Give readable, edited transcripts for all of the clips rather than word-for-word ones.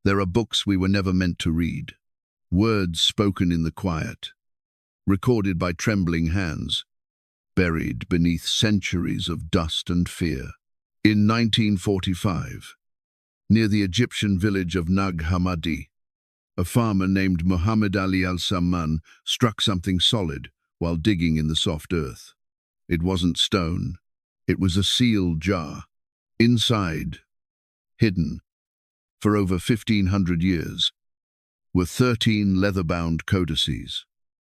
There are books we were never meant to read, words spoken in the quiet, recorded by trembling hands, buried beneath centuries of dust and fear. In 1945, near the Egyptian village of Nag Hammadi, a farmer named Muhammad Ali al-Salmon struck something solid while digging in the soft earth. It wasn't stone, it was a sealed jar. Inside, hidden for over 1,500 years, were 13 leather-bound codices,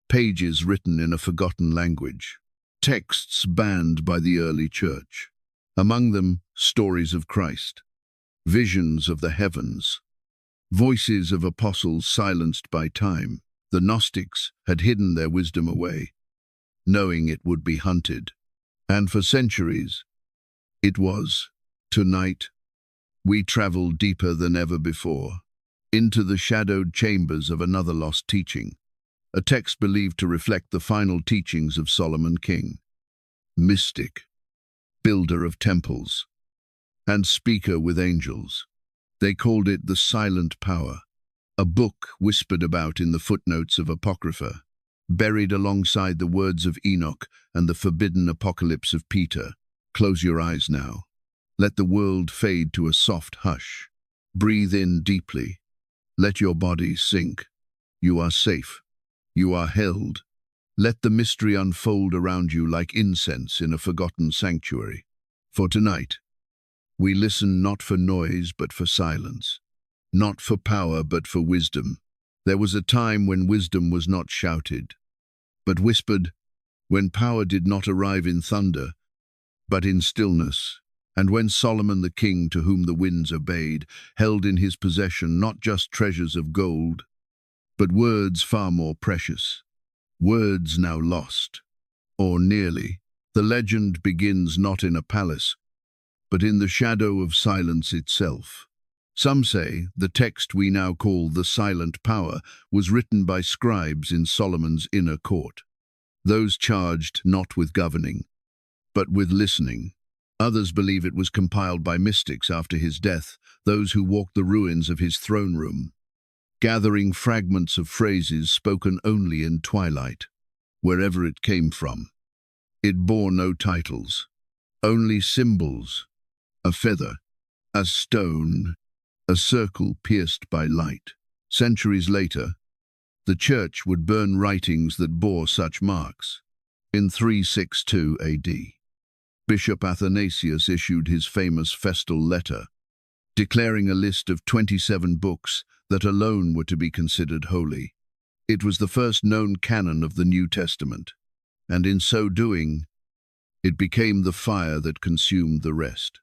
pages written in a forgotten language, texts banned by the early church. Among them, stories of Christ, visions of the heavens, voices of apostles silenced by time. The Gnostics had hidden their wisdom away, knowing it would be hunted. And for centuries, it was. Tonight, we travel deeper than ever before, into the shadowed chambers of another lost teaching, a text believed to reflect the final teachings of Solomon King, mystic, builder of temples, and speaker with angels. They called it the Silent Power, a book whispered about in the footnotes of Apocrypha, buried alongside the words of Enoch and the forbidden apocalypse of Peter. Close your eyes now. Let the world fade to a soft hush. Breathe in deeply. Let your body sink. You are safe. You are held. Let the mystery unfold around you like incense in a forgotten sanctuary. For tonight, we listen not for noise but for silence, not for power but for wisdom. There was a time when wisdom was not shouted, but whispered, when power did not arrive in thunder, but in stillness, and when Solomon the king, to whom the winds obeyed, held in his possession not just treasures of gold, but words far more precious, words now lost, or nearly. The legend begins not in a palace, but in the shadow of silence itself. Some say the text we now call the Silent Power was written by scribes in Solomon's inner court, those charged not with governing, but with listening. Others believe it was compiled by mystics after his death, those who walked the ruins of his throne room, gathering fragments of phrases spoken only in twilight. Wherever it came from, it bore no titles, only symbols, a feather, a stone, a circle pierced by light. Centuries later, the church would burn writings that bore such marks. In 362 AD, Bishop Athanasius issued his famous festal letter, declaring a list of 27 books that alone were to be considered holy. It was the first known canon of the New Testament, and in so doing, it became the fire that consumed the rest.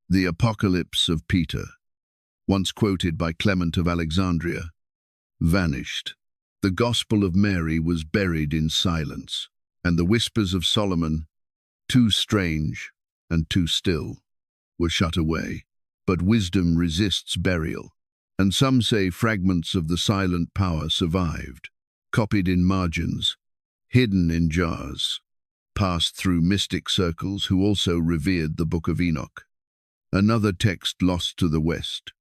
The Apocalypse of Peter, once quoted by Clement of Alexandria, vanished. The Gospel of Mary was buried in silence, and the whispers of Solomon, too strange and too still, were shut away. But wisdom resists burial, and some say fragments of the Silent Power survived, copied in margins, hidden in jars, passed through mystic circles who also revered the Book of Enoch, another text lost to the West,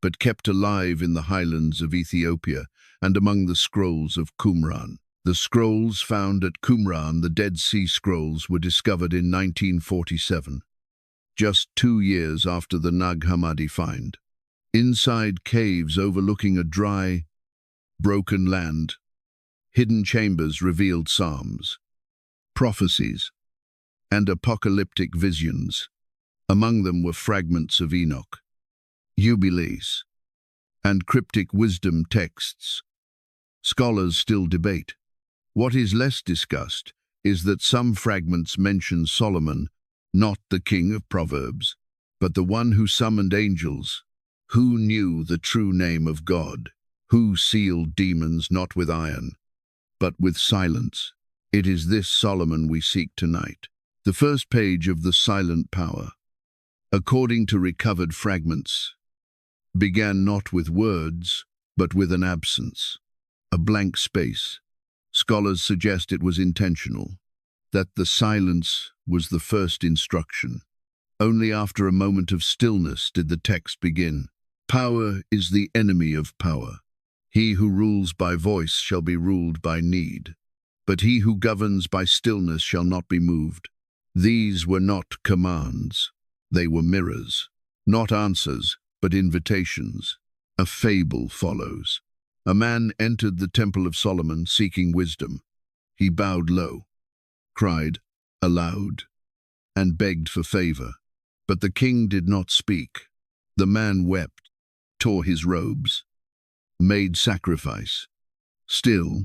but kept alive in the highlands of Ethiopia and among the scrolls of Qumran. The scrolls found at Qumran, the Dead Sea Scrolls, were discovered in 1947, just 2 years after the Nag Hammadi find. Inside caves overlooking a dry, broken land, hidden chambers revealed psalms, prophecies, and apocalyptic visions. Among them were fragments of Enoch, jubilees, and cryptic wisdom texts. Scholars still debate. What is less discussed is that some fragments mention Solomon, not the king of Proverbs, but the one who summoned angels, who knew the true name of God, who sealed demons not with iron, but with silence. It is this Solomon we seek tonight. The first page of the Silent Power, according to recovered fragments, began not with words, but with an absence, a blank space. Scholars suggest it was intentional, that the silence was the first instruction. Only after a moment of stillness did the text begin. Power is the enemy of power. He who rules by voice shall be ruled by need, but he who governs by stillness shall not be moved. These were not commands, they were mirrors, not answers, but invitations. A fable follows. A man entered the temple of Solomon seeking wisdom. He bowed low, cried aloud, and begged for favor. But the king did not speak. The man wept, tore his robes, made sacrifice. Still,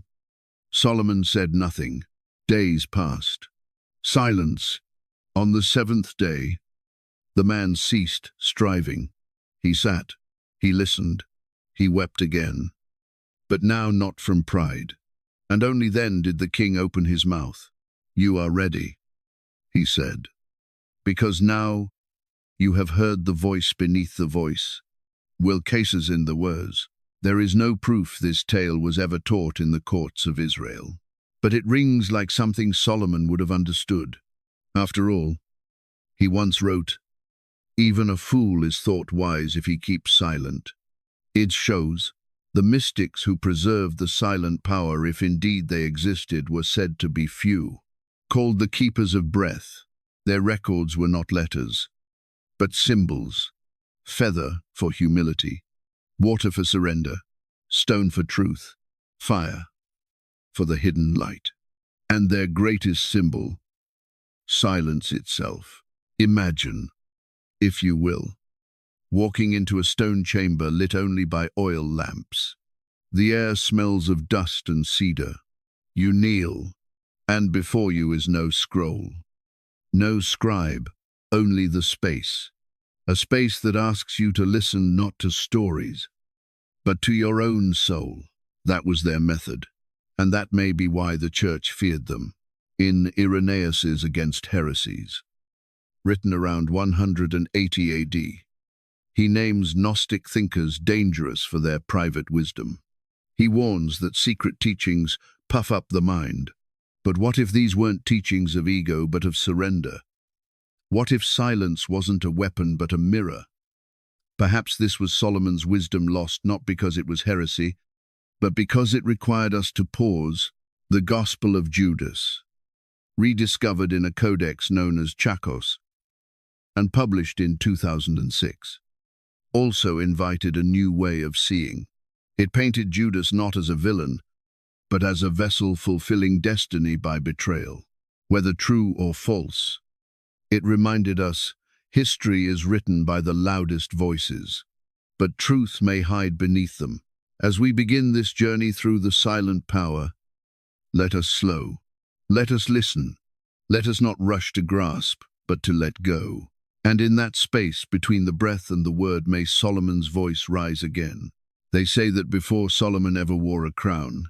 Solomon said nothing. Days passed. Silence. On the seventh day, the man ceased striving. He sat, he listened, he wept again. But now not from pride. And only then did the king open his mouth. "You are ready," he said, "because now you have heard the voice beneath the voice. Will cases in the words. There is no proof this tale was ever taught in the courts of Israel. But it rings like something Solomon would have understood. After all, he once wrote, "Even a fool is thought wise if he keeps silent." It shows the mystics who preserved the silent power, if indeed they existed, were said to be few. Called the keepers of breath, their records were not letters, but symbols: feather for humility, water for surrender, stone for truth, fire for the hidden light. And their greatest symbol, silence itself. Imagine, if you will, walking into a stone chamber lit only by oil lamps. The air smells of dust and cedar. You kneel, and before you is no scroll, no scribe, only the space. A space that asks you to listen not to stories, but to your own soul. That was their method, and that may be why the church feared them. In Irenaeus's Against Heresies, written around 180 AD, he names Gnostic thinkers dangerous for their private wisdom. He warns that secret teachings puff up the mind. But what if these weren't teachings of ego but of surrender? What if silence wasn't a weapon but a mirror? Perhaps this was Solomon's wisdom lost not because it was heresy, but because it required us to pause. The Gospel of Judas, rediscovered in a codex known as Chakos, and published in 2006, also invited a new way of seeing. It painted Judas not as a villain, but as a vessel fulfilling destiny by betrayal. Whether true or false, it reminded us, history is written by the loudest voices, but truth may hide beneath them. As we begin this journey through the silent power, let us slow, let us listen, let us not rush to grasp, but to let go. And in that space between the breath and the word may Solomon's voice rise again. They say that before Solomon ever wore a crown,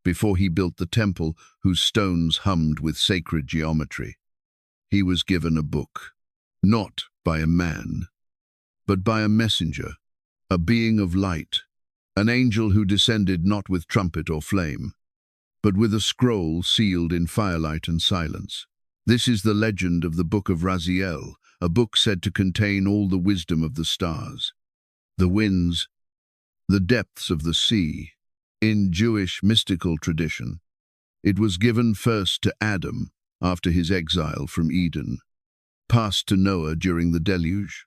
before he built the temple whose stones hummed with sacred geometry, he was given a book, not by a man, but by a messenger, a being of light, an angel who descended not with trumpet or flame, but with a scroll sealed in firelight and silence. This is the legend of the Book of Raziel, a book said to contain all the wisdom of the stars, the winds, the depths of the sea. In Jewish mystical tradition, it was given first to Adam after his exile from Eden, passed to Noah during the deluge,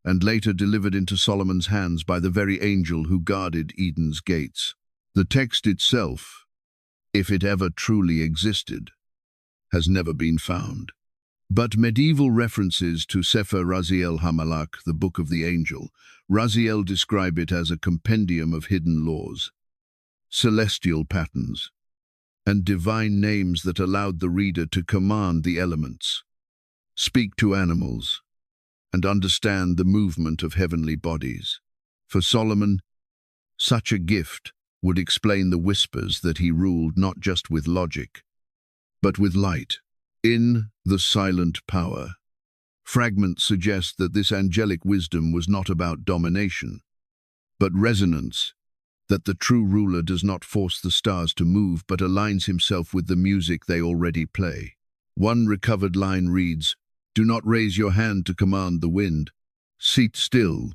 and later delivered into Solomon's hands by the very angel who guarded Eden's gates. The text itself, if it ever truly existed, has never been found. But medieval references to Sefer Raziel HaMalach, the Book of the Angel, Raziel describe it as a compendium of hidden laws, celestial patterns, and divine names that allowed the reader to command the elements, speak to animals, and understand the movement of heavenly bodies. For Solomon, such a gift would explain the whispers that he ruled not just with logic, but with light. In The Silent Power, fragments suggest that this angelic wisdom was not about domination, but resonance, that the true ruler does not force the stars to move but aligns himself with the music they already play. One recovered line reads, "Do not raise your hand to command the wind. Sit still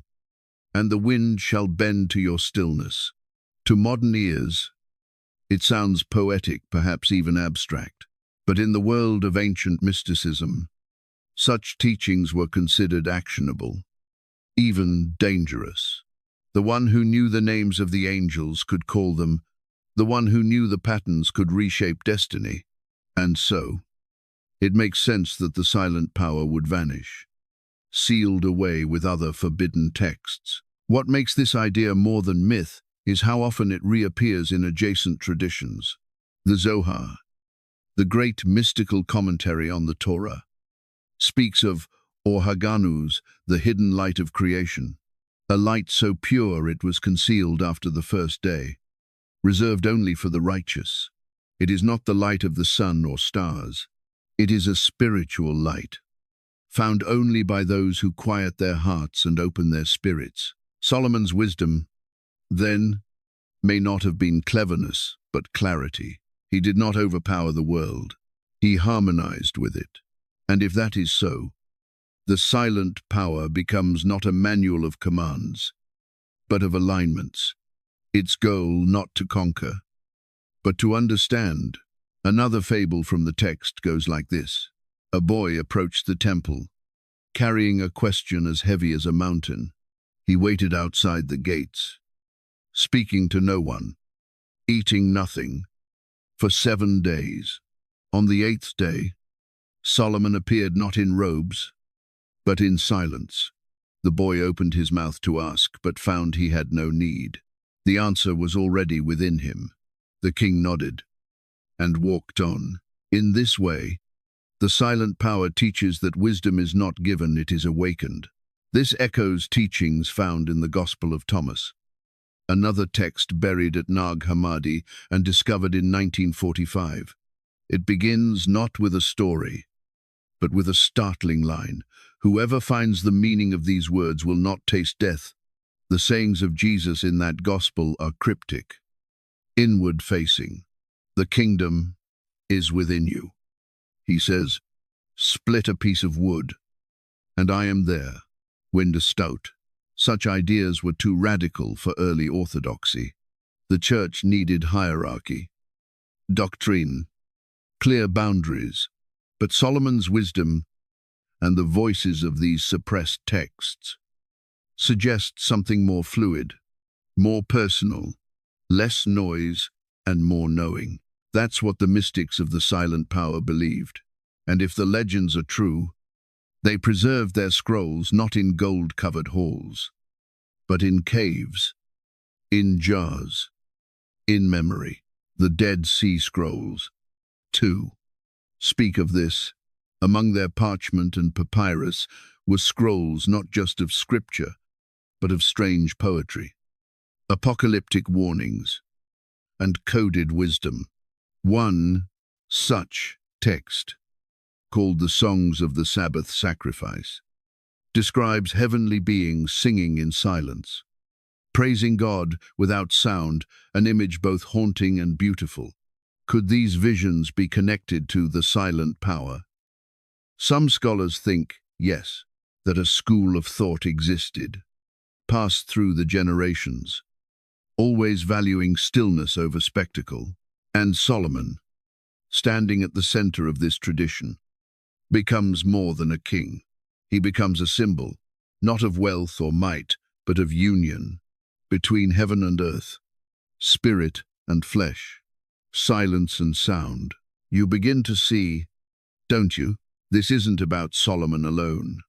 and the wind shall bend to your stillness. To modern ears, it sounds poetic, perhaps even abstract, but in the world of ancient mysticism, such teachings were considered actionable, even dangerous. The one who knew the names of the angels could call them. The one who knew the patterns could reshape destiny. And so, it makes sense that the silent power would vanish, sealed away with other forbidden texts. What makes this idea more than myth is how often it reappears in adjacent traditions. The Zohar, the great mystical commentary on the Torah, speaks of Or Haganuz, the hidden light of creation, a light so pure it was concealed after the first day, reserved only for the righteous. It is not the light of the sun or stars. It is a spiritual light, found only by those who quiet their hearts and open their spirits. Solomon's wisdom, then, may not have been cleverness, but clarity. He did not overpower the world. He harmonized with it. And if that is so, the silent power becomes not a manual of commands, but of alignments. Its goal not to conquer, but to understand. Another fable from the text goes like this. A boy approached the temple, carrying a question as heavy as a mountain. He waited outside the gates, speaking to no one, eating nothing, for 7 days. On the 8th day, Solomon appeared not in robes, but in silence. The boy opened his mouth to ask, but found he had no need. The answer was already within him. The king nodded and walked on. In this way, the silent power teaches that wisdom is not given, it is awakened. This echoes teachings found in the Gospel of Thomas, another text buried at Nag Hammadi and discovered in 1945. It begins not with a story, but with a startling line. Whoever finds the meaning of these words will not taste death. The sayings of Jesus in that gospel are cryptic, inward-facing. The kingdom is within you. He says, split a piece of wood, and I am there. Wind a stout. Such ideas were too radical for early orthodoxy. The church needed hierarchy, doctrine, clear boundaries. But Solomon's wisdom and the voices of these suppressed texts suggest something more fluid, more personal, less noise, and more knowing. That's what the mystics of the silent power believed. And if the legends are true, they preserved their scrolls not in gold-covered halls, but in caves, in jars, in memory. The Dead Sea Scrolls, too, speak of this. Among their parchment and papyrus were scrolls not just of scripture, but of strange poetry, apocalyptic warnings, and coded wisdom. One such text, called the Songs of the Sabbath Sacrifice, describes heavenly beings singing in silence, praising God without sound, an image both haunting and beautiful. Could these visions be connected to the silent power? Some scholars think, yes, that a school of thought existed, passed through the generations, always valuing stillness over spectacle. And Solomon, standing at the center of this tradition, becomes more than a king. He becomes a symbol, not of wealth or might, but of union between heaven and earth, spirit and flesh, silence and sound. You begin to see, don't you? This isn't about Solomon alone.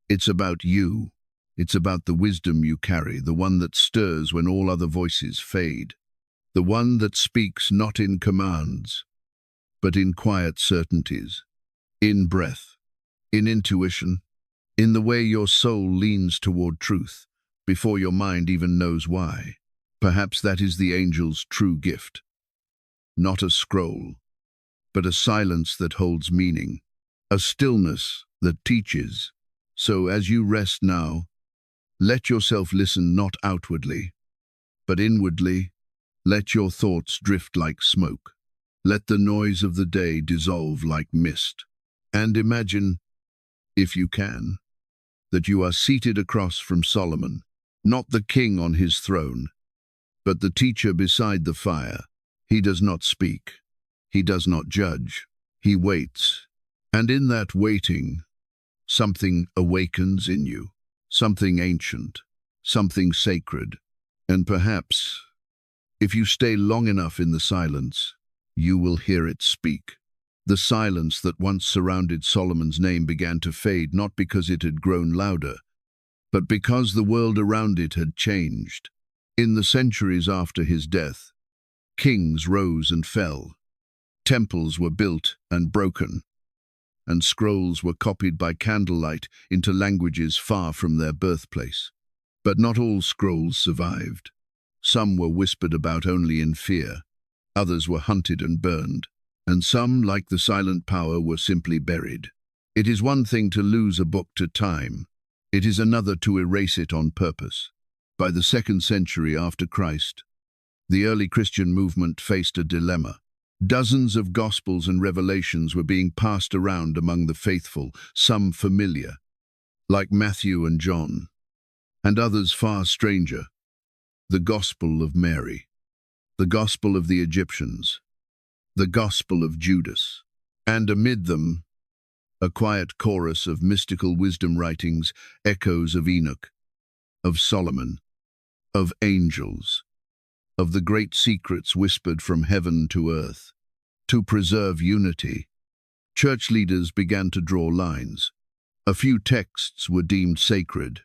It's about you. It's about the wisdom you carry, the one that stirs when all other voices fade, the one that speaks not in commands, but in quiet certainties, in breath, in intuition, in the way your soul leans toward truth, before your mind even knows why. Perhaps that is the angel's true gift. Not a scroll, but a silence that holds meaning, a stillness that teaches. So as you rest now, let yourself listen not outwardly, but inwardly. Let your thoughts drift like smoke. Let the noise of the day dissolve like mist. And imagine, if you can, that you are seated across from Solomon, Not the king on his throne, but the teacher beside the fire. He does not speak. He does not judge. He waits. And in that waiting, something awakens in you, something ancient, something sacred. And perhaps, if you stay long enough in the silence, you will hear it speak. The silence that once surrounded Solomon's name began to fade, not because it had grown louder, but because the world around it had changed. In the centuries after his death, kings rose and fell, temples were built and broken, and scrolls were copied by candlelight into languages far from their birthplace. But not all scrolls survived. Some were whispered about only in fear, others were hunted and burned, and some, like the silent power, were simply buried. It is one thing to lose a book to time. It is another to erase it on purpose. By the 2nd century after Christ, the early Christian movement faced a dilemma. Dozens of Gospels and Revelations were being passed around among the faithful, some familiar, like Matthew and John, and others far stranger. The Gospel of Mary, the Gospel of the Egyptians, the Gospel of Judas, and amid them, a quiet chorus of mystical wisdom writings, echoes of Enoch, of Solomon, of angels, of the great secrets whispered from heaven to earth. To preserve unity, church leaders began to draw lines. A few texts were deemed sacred,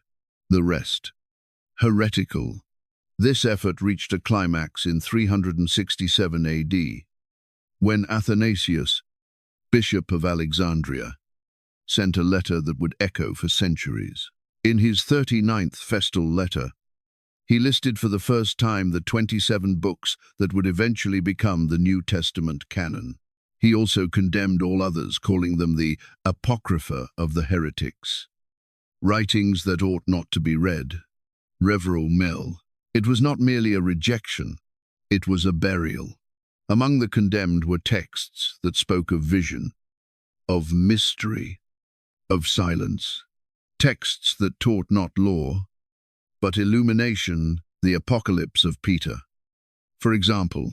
the rest heretical. This effort reached a climax in 367 AD, when Athanasius, Bishop of Alexandria, sent a letter that would echo for centuries. In his 39th festal letter, he listed for the first time the 27 books that would eventually become the New Testament canon. He also condemned all others, calling them the Apocrypha of the heretics, writings that ought not to be read. Rehoboam. It was not merely a rejection, it was a burial. Among the condemned were texts that spoke of vision, of mystery, of silence, texts that taught not law, but illumination, the Apocalypse of Peter. For example,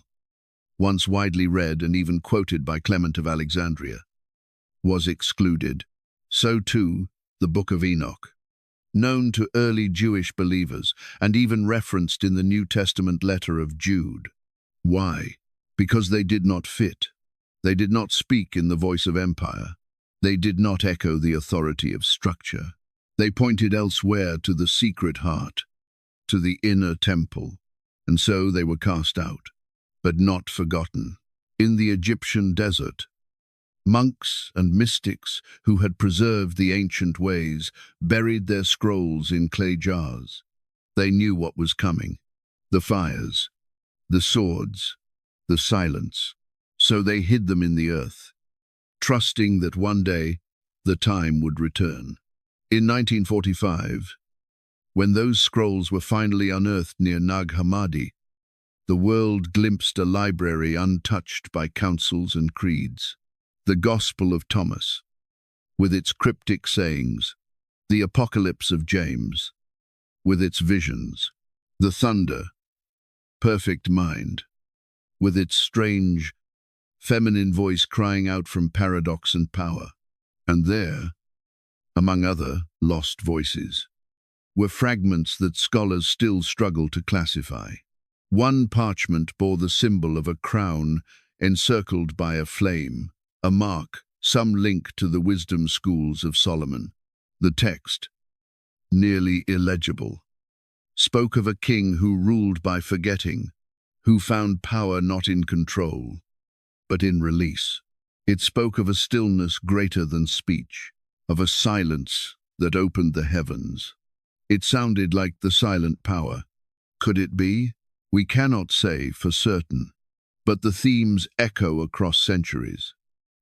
once widely read and even quoted by Clement of Alexandria, was excluded. So too, the Book of Enoch, known to early Jewish believers and even referenced in the New Testament letter of Jude. Why? Because they did not fit. They did not speak in the voice of empire. They did not echo the authority of structure. They pointed elsewhere to the secret heart, to the inner temple, and so they were cast out, but not forgotten. In the Egyptian desert, monks and mystics who had preserved the ancient ways buried their scrolls in clay jars. They knew what was coming, the fires, the swords, the silence. So they hid them in the earth, trusting that one day the time would return. In 1945, when those scrolls were finally unearthed near Nag Hammadi, the world glimpsed a library untouched by councils and creeds. The Gospel of Thomas, with its cryptic sayings, the Apocalypse of James, with its visions, the thunder, perfect mind, with its strange, feminine voice crying out from paradox and power. And there, among other lost voices, were fragments that scholars still struggle to classify. One parchment bore the symbol of a crown encircled by a flame, a mark, some link to the wisdom schools of Solomon. The text, nearly illegible, spoke of a king who ruled by forgetting, who found power not in control, but in release. It spoke of a stillness greater than speech, of a silence that opened the heavens. It sounded like the silent power. Could it be? We cannot say for certain, but the themes echo across centuries.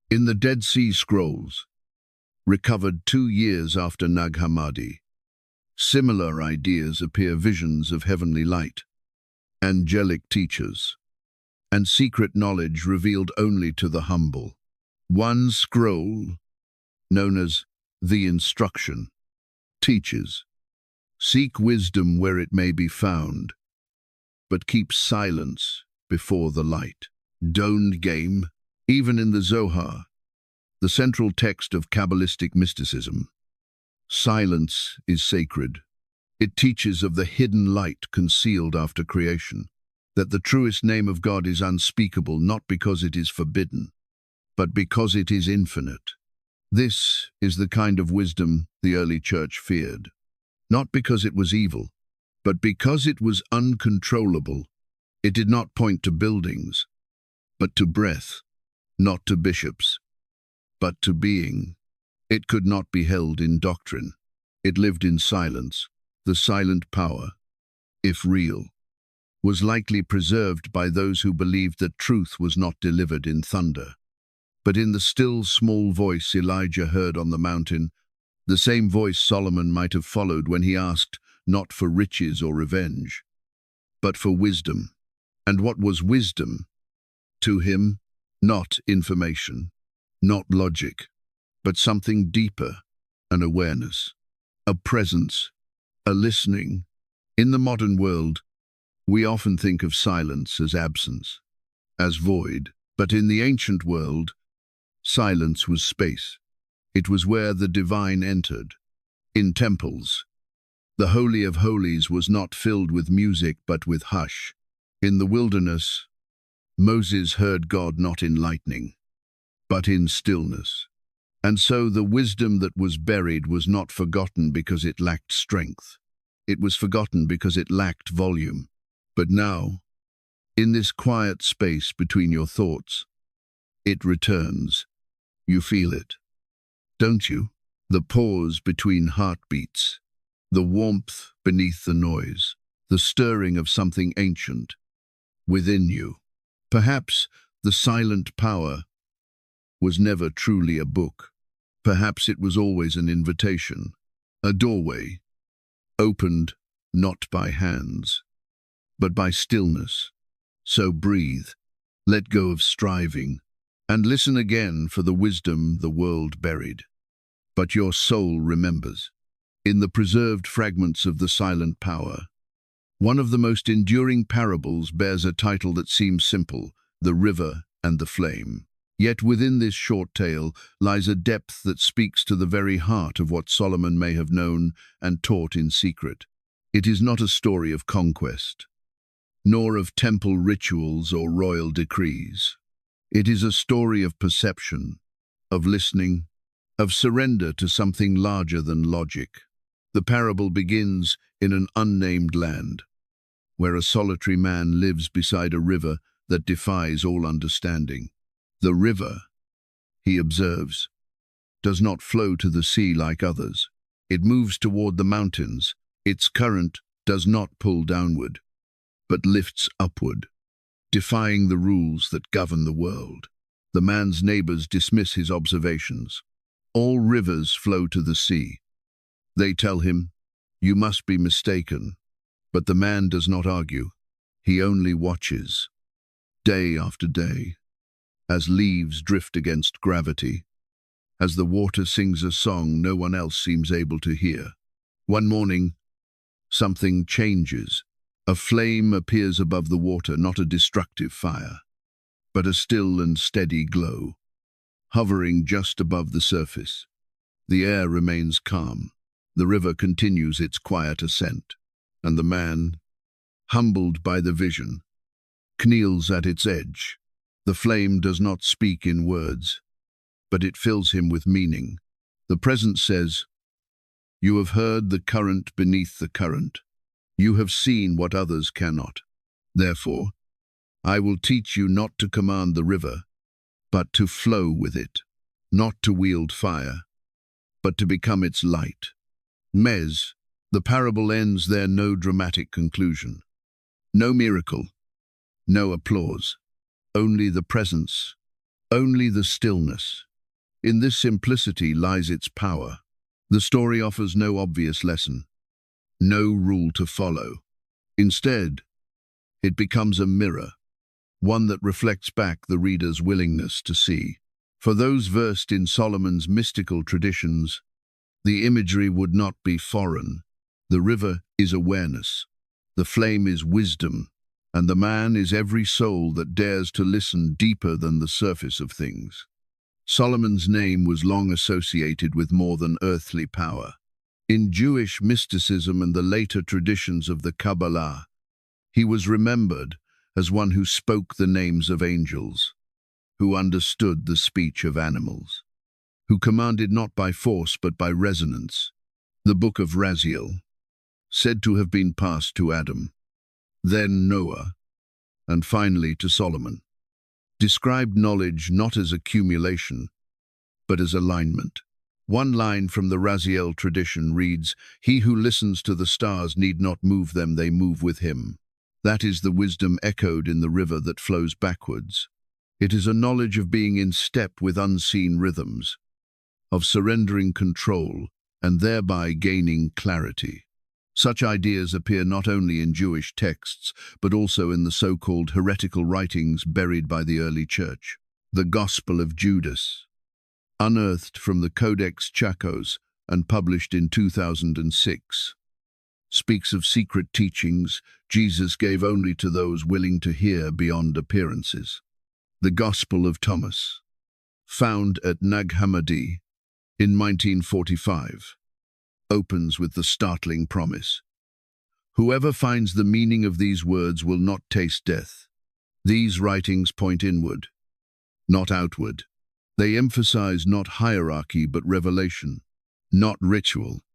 In the Dead Sea Scrolls, recovered 2 years after Nag Hammadi, similar ideas appear: visions of heavenly light, angelic teachers, and secret knowledge revealed only to the humble. One scroll, known as the Instruction, teaches, Seek wisdom where it may be found, but keep silence before the light. Don't game, even in the Zohar, the central text of Kabbalistic mysticism. Silence is sacred. It teaches of the hidden light concealed after creation, that the truest name of God is unspeakable not because it is forbidden, but because it is infinite. This is the kind of wisdom the early church feared, not because it was evil, but because it was uncontrollable. It did not point to buildings, but to breath, not to bishops, but to being. It could not be held in doctrine. It lived in silence. The silent power, if real, was likely preserved by those who believed that truth was not delivered in thunder, but in the still small voice Elijah heard on the mountain, the same voice Solomon might have followed when he asked not for riches or revenge, but for wisdom. And what was wisdom? To him, not information, not logic, but something deeper, an awareness, a presence, a listening. In the modern world, we often think of silence as absence, as void, but in the ancient world, silence was space. It was where the divine entered. In temples, the Holy of Holies was not filled with music but with hush. In the wilderness, Moses heard God not in lightning, but in stillness. And so the wisdom that was buried was not forgotten because it lacked strength. It was forgotten because it lacked volume. But now, in this quiet space between your thoughts, it returns. You feel it, don't you? The pause between heartbeats, the warmth beneath the noise, the stirring of something ancient within you. Perhaps the silent power was never truly a book. Perhaps it was always an invitation, a doorway, opened not by hands, but by stillness. So breathe, let go of striving, and listen again for the wisdom the world buried. But your soul remembers. In the preserved fragments of the silent power, one of the most enduring parables bears a title that seems simple, The River and the Flame. Yet within this short tale lies a depth that speaks to the very heart of what Solomon may have known and taught in secret. It is not a story of conquest, nor of temple rituals or royal decrees. It is a story of perception, of listening, of surrender to something larger than logic. The parable begins in an unnamed land, where a solitary man lives beside a river that defies all understanding. The river, he observes, does not flow to the sea like others. It moves toward the mountains. Its current does not pull downward, but lifts upward, defying the rules that govern the world. The man's neighbors dismiss his observations. All rivers flow to the sea. They tell him, you must be mistaken. But the man does not argue. He only watches, day after day, as leaves drift against gravity, as the water sings a song no one else seems able to hear. One morning, something changes. A flame appears above the water, not a destructive fire, but a still and steady glow, hovering just above the surface. The air remains calm. The river continues its quiet ascent, and the man, humbled by the vision, kneels at its edge. The flame does not speak in words, but it fills him with meaning. The presence says, you have heard the current beneath the current. You have seen what others cannot. Therefore, I will teach you not to command the river, but to flow with it, not to wield fire, but to become its light. Mez, the parable ends there, no dramatic conclusion, no miracle, no applause. Only the presence, only the stillness. In this simplicity lies its power. The story offers no obvious lesson, no rule to follow. Instead, it becomes a mirror, one that reflects back the reader's willingness to see. For those versed in Solomon's mystical traditions, the imagery would not be foreign. The river is awareness, the flame is wisdom, and the man is every soul that dares to listen deeper than the surface of things. Solomon's name was long associated with more than earthly power. In Jewish mysticism and the later traditions of the Kabbalah, he was remembered as one who spoke the names of angels, who understood the speech of animals, who commanded not by force but by resonance. The book of Raziel, said to have been passed to Adam, then Noah, and finally to Solomon, described knowledge not as accumulation, but as alignment. One line from the Raziel tradition reads, "He who listens to the stars need not move them, they move with him." That is the wisdom echoed in the river that flows backwards. It is a knowledge of being in step with unseen rhythms, of surrendering control and thereby gaining clarity. Such ideas appear not only in Jewish texts, but also in the so-called heretical writings buried by the early church. The Gospel of Judas, unearthed from the Codex Chacos and published in 2006, speaks of secret teachings Jesus gave only to those willing to hear beyond appearances. The Gospel of Thomas, found at Nag Hammadi in 1945, opens with the startling promise, "Whoever finds the meaning of these words will not taste death." These writings point inward, not outward. They emphasize not hierarchy but revelation, not ritual,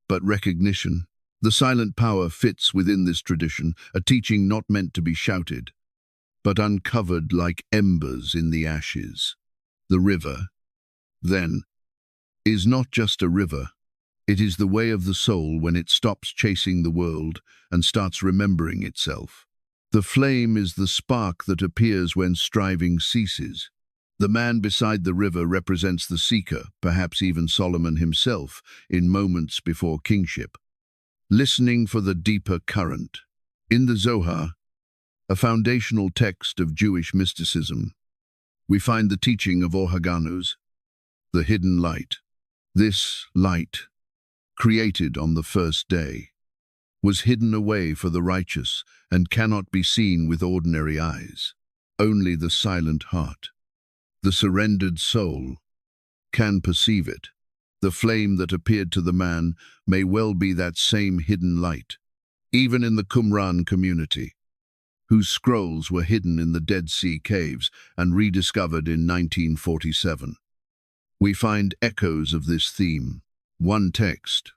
but recognition. The silent power fits within this tradition, a teaching not meant to be shouted, but uncovered like embers in the ashes. The river, then, is not just a river. It is the way of the soul when it stops chasing the world and starts remembering itself. The flame is the spark that appears when striving ceases. The man beside the river represents the seeker, perhaps even Solomon himself, in moments before kingship, listening for the deeper current. In the Zohar, a foundational text of Jewish mysticism, we find the teaching of Orhaganus, the hidden light. This light, created on the first day, was hidden away for the righteous and cannot be seen with ordinary eyes. Only the silent heart, the surrendered soul, can perceive it. The flame that appeared to the man may well be that same hidden light, even in the Qumran community, whose scrolls were hidden in the Dead Sea caves and rediscovered in 1947. We find echoes of this theme. One text,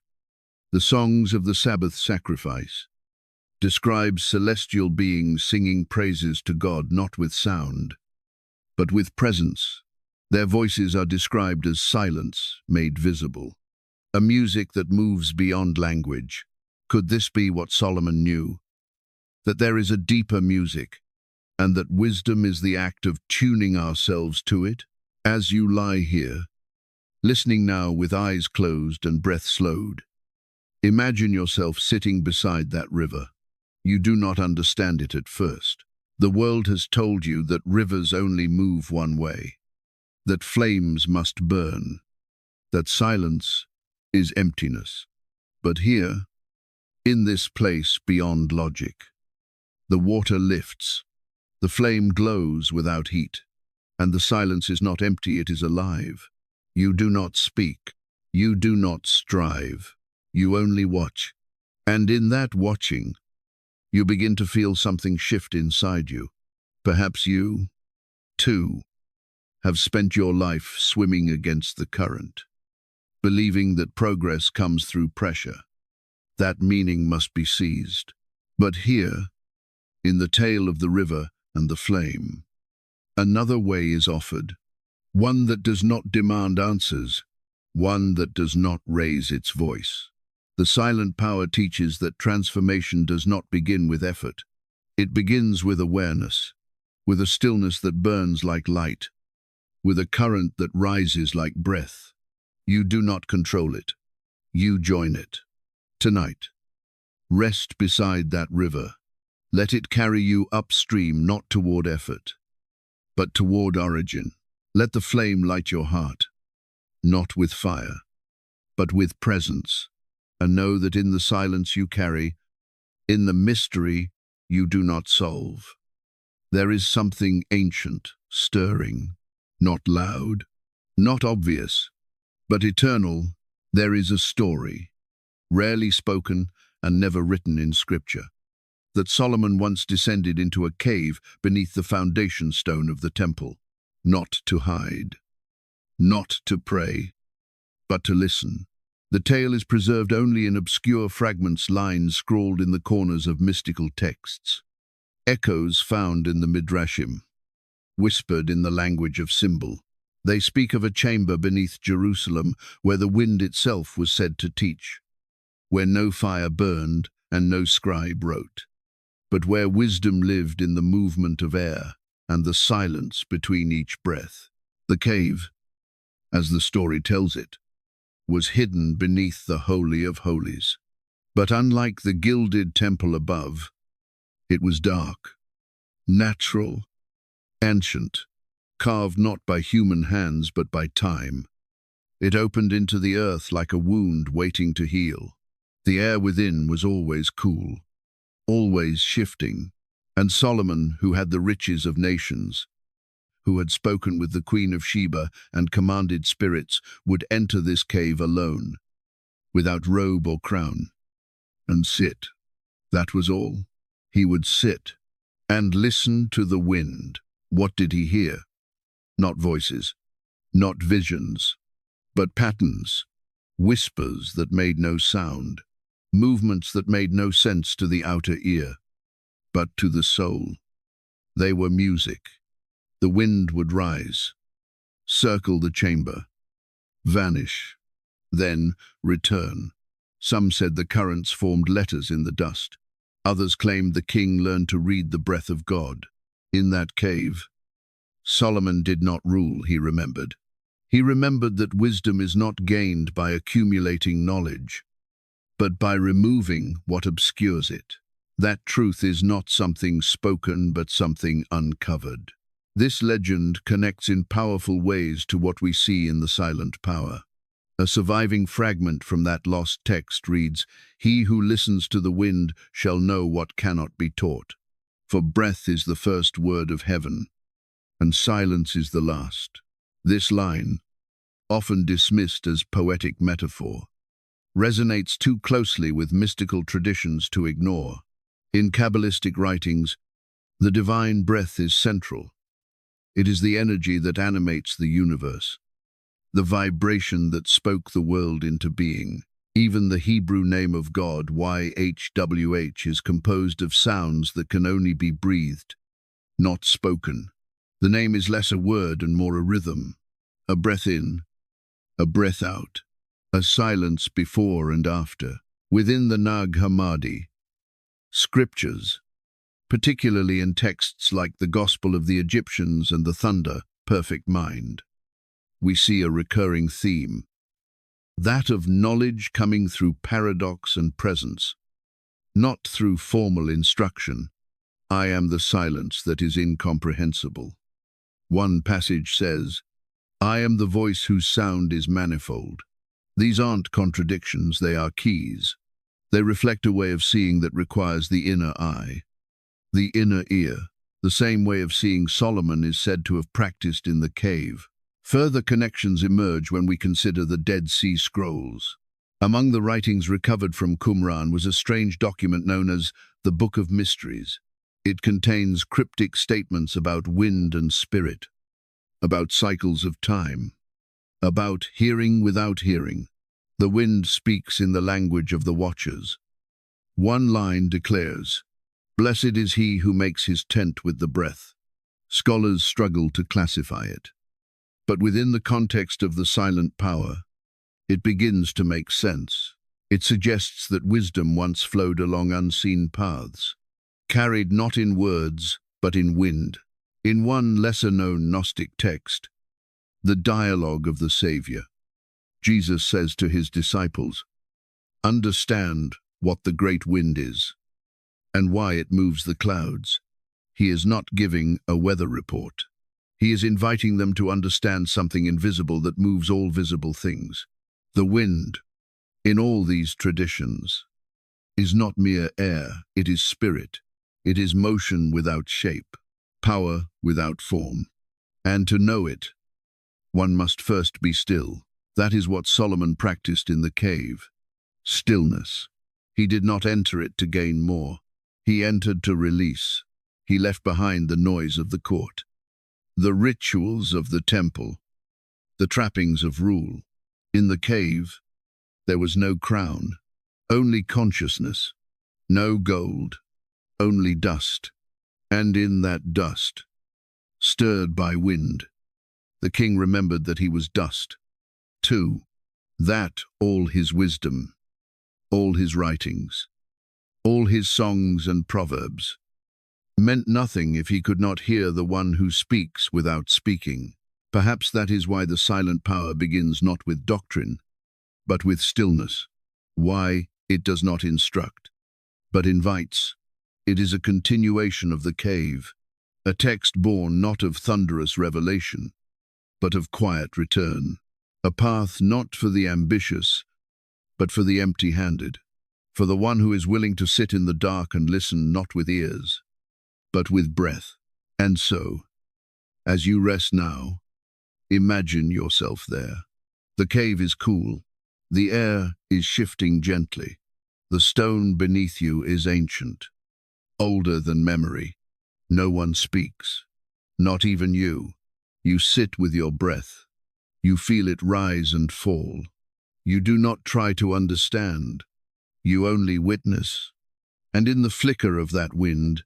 the Songs of the Sabbath Sacrifice, describes celestial beings singing praises to God not with sound, but with presence. Their voices are described as silence made visible, a music that moves beyond language. Could this be what Solomon knew? That there is a deeper music, and that wisdom is the act of tuning ourselves to it? As you lie here, listening now with eyes closed and breath slowed, imagine yourself sitting beside that river. You do not understand it at first. The world has told you that rivers only move one way, that flames must burn, that silence is emptiness. But here, in this place beyond logic, the water lifts, the flame glows without heat, and the silence is not empty, it is alive. You do not speak, you do not strive, you only watch. And in that watching, you begin to feel something shift inside you. Perhaps you, too, have spent your life swimming against the current, believing that progress comes through pressure, that meaning must be seized. But here, in the tale of the river and the flame, another way is offered, one that does not demand answers, one that does not raise its voice. The silent power teaches that transformation does not begin with effort. It begins with awareness, with a stillness that burns like light, with a current that rises like breath. You do not control it. You join it. Tonight, rest beside that river. Let it carry you upstream, not toward effort, but toward origin. Let the flame light your heart, not with fire, but with presence. and know that in the silence you carry, in the mystery you do not solve, there is something ancient, stirring, not loud, not obvious, but eternal. There is a story, rarely spoken and never written in Scripture, that Solomon once descended into a cave beneath the foundation stone of the temple, not to hide, not to pray, but to listen. The tale is preserved only in obscure fragments, lines scrawled in the corners of mystical texts, echoes found in the Midrashim, whispered in the language of symbol. They speak of a chamber beneath Jerusalem where the wind itself was said to teach, where no fire burned and no scribe wrote, but where wisdom lived in the movement of air and the silence between each breath. The cave, as the story tells it, was hidden beneath the Holy of Holies. But unlike the gilded temple above, it was dark, natural, ancient, carved not by human hands but by time. It opened into the earth like a wound waiting to heal. The air within was always cool, always shifting, and Solomon, who had the riches of nations, who had spoken with the Queen of Sheba and commanded spirits, would enter this cave alone, without robe or crown, and sit. That was all. He would sit and listen to the wind. What did he hear? Not voices, not visions, but patterns, whispers that made no sound, movements that made no sense to the outer ear, but to the soul. They were music. The wind would rise, circle the chamber, vanish, then return. Some said the currents formed letters in the dust. Others claimed the king learned to read the breath of God. In that cave, Solomon did not rule, he remembered. He remembered that wisdom is not gained by accumulating knowledge, but by removing what obscures it. That truth is not something spoken, but something uncovered. This legend connects in powerful ways to what we see in the silent power. A surviving fragment from that lost text reads, "He who listens to the wind shall know what cannot be taught. For breath is the first word of heaven, and silence is the last." This line, often dismissed as poetic metaphor, resonates too closely with mystical traditions to ignore. In Kabbalistic writings, the divine breath is central. It is the energy that animates the universe, the vibration that spoke the world into being. Even the Hebrew name of God, YHWH, is composed of sounds that can only be breathed, not spoken. The name is less a word and more a rhythm, a breath in, a breath out, a silence before and after. Within the Nag Hammadi scriptures, particularly in texts like the Gospel of the Egyptians and the Thunder, Perfect Mind, we see a recurring theme, that of knowledge coming through paradox and presence, not through formal instruction. I am the silence that is incomprehensible. One passage says, I am the voice whose sound is manifold. These aren't contradictions, they are keys. They reflect a way of seeing that requires the inner eye, the inner ear. The same way of seeing Solomon is said to have practiced in the cave. Further connections emerge when we consider the Dead Sea Scrolls. Among the writings recovered from Qumran was a strange document known as the Book of Mysteries. It contains cryptic statements about wind and spirit, about cycles of time, about hearing without hearing. The wind speaks in the language of the watchers. One line declares, "Blessed is he who makes his tent with the breath." Scholars struggle to classify it, but within the context of the silent power, it begins to make sense. It suggests that wisdom once flowed along unseen paths, carried not in words, but in wind. In one lesser-known Gnostic text, the Dialogue of the Savior, Jesus says to his disciples, "Understand what the great wind is, and why it moves the clouds." He is not giving a weather report. He is inviting them to understand something invisible that moves all visible things. The wind, in all these traditions, is not mere air, it is spirit. It is motion without shape, power without form. And to know it, one must first be still. That is what Solomon practiced in the cave. Stillness. He did not enter it to gain more. He entered to release. He left behind the noise of the court, the rituals of the temple, the trappings of rule. In the cave, there was no crown, only consciousness, no gold, only dust. And in that dust, stirred by wind, the king remembered that he was dust, too, that all his wisdom, all his writings, all his songs and proverbs, meant nothing if he could not hear the one who speaks without speaking. Perhaps that is why the silent power begins not with doctrine, but with stillness. Why it does not instruct, but invites. It is a continuation of the cave, a text born not of thunderous revelation, but of quiet return, a path not for the ambitious, but for the empty-handed, for the one who is willing to sit in the dark and listen not with ears, but with breath. And so, as you rest now, imagine yourself there. The cave is cool, the air is shifting gently, the stone beneath you is ancient, older than memory. No one speaks, not even you. You sit with your breath. You feel it rise and fall. You do not try to understand. You only witness. And in the flicker of that wind,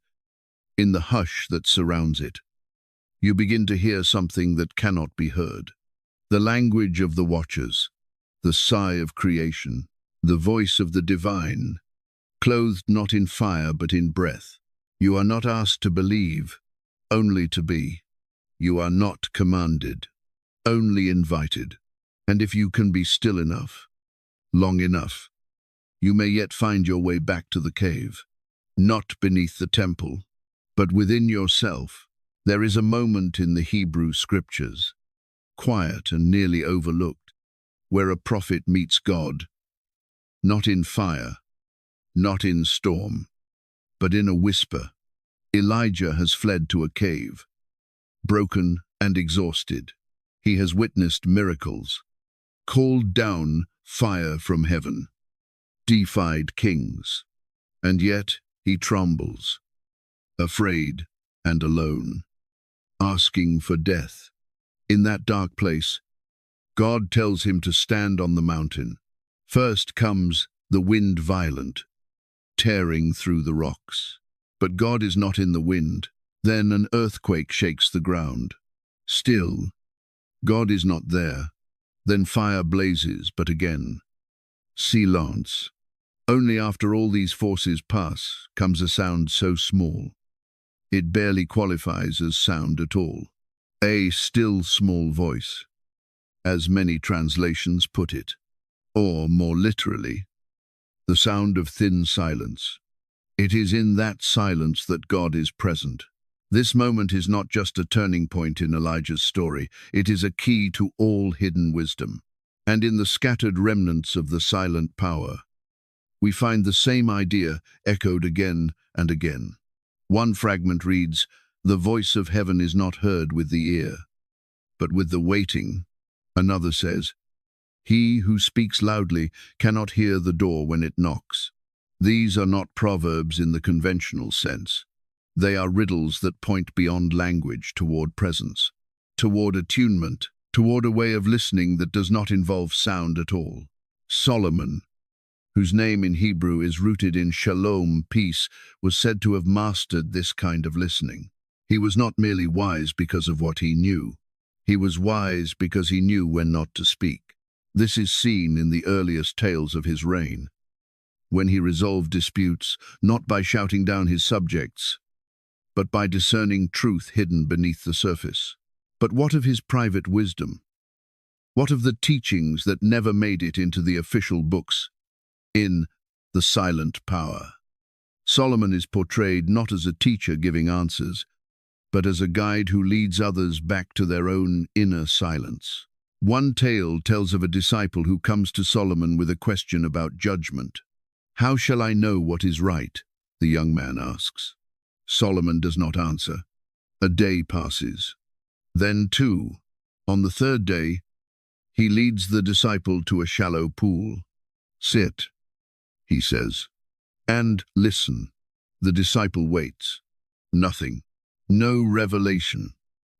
in the hush that surrounds it, you begin to hear something that cannot be heard. The language of the watchers, the sigh of creation, the voice of the divine, clothed not in fire but in breath. You are not asked to believe, only to be. You are not commanded, only invited. And if you can be still enough, long enough, you may yet find your way back to the cave, not beneath the temple, but within yourself. There is a moment in the Hebrew scriptures, quiet and nearly overlooked, where a prophet meets God, not in fire, not in storm, but in a whisper. Elijah has fled to a cave, broken and exhausted. He has witnessed miracles, called down fire from heaven, defied kings, and yet he trembles, afraid and alone, asking for death. In that dark place, God tells him to stand on the mountain. First comes the wind violent, tearing through the rocks. But God is not in the wind. Then an earthquake shakes the ground. Still, God is not there. Then fire blazes, but again. Silence. Only after all these forces pass comes a sound so small. It barely qualifies as sound at all. A still small voice, as many translations put it. Or, more literally, the sound of thin silence. It is in that silence that God is present. This moment is not just a turning point in Elijah's story, it is a key to all hidden wisdom. And in the scattered remnants of the silent power, we find the same idea echoed again and again. One fragment reads, "The voice of heaven is not heard with the ear, but with the waiting." Another says, "He who speaks loudly cannot hear the door when it knocks." These are not proverbs in the conventional sense. They are riddles that point beyond language toward presence, toward attunement, toward a way of listening that does not involve sound at all. Solomon, whose name in Hebrew is rooted in shalom, peace, was said to have mastered this kind of listening. He was not merely wise because of what he knew. He was wise because he knew when not to speak. This is seen in the earliest tales of his reign, when he resolved disputes not by shouting down his subjects, but by discerning truth hidden beneath the surface. But what of his private wisdom? What of the teachings that never made it into the official books? In The Silent Power, Solomon is portrayed not as a teacher giving answers, but as a guide who leads others back to their own inner silence. One tale tells of a disciple who comes to Solomon with a question about judgment. "How shall I know what is right?" the young man asks. Solomon does not answer. A day passes. Then two. On the third day, he leads the disciple to a shallow pool. "Sit," he says, "and listen." The disciple waits. Nothing. No revelation.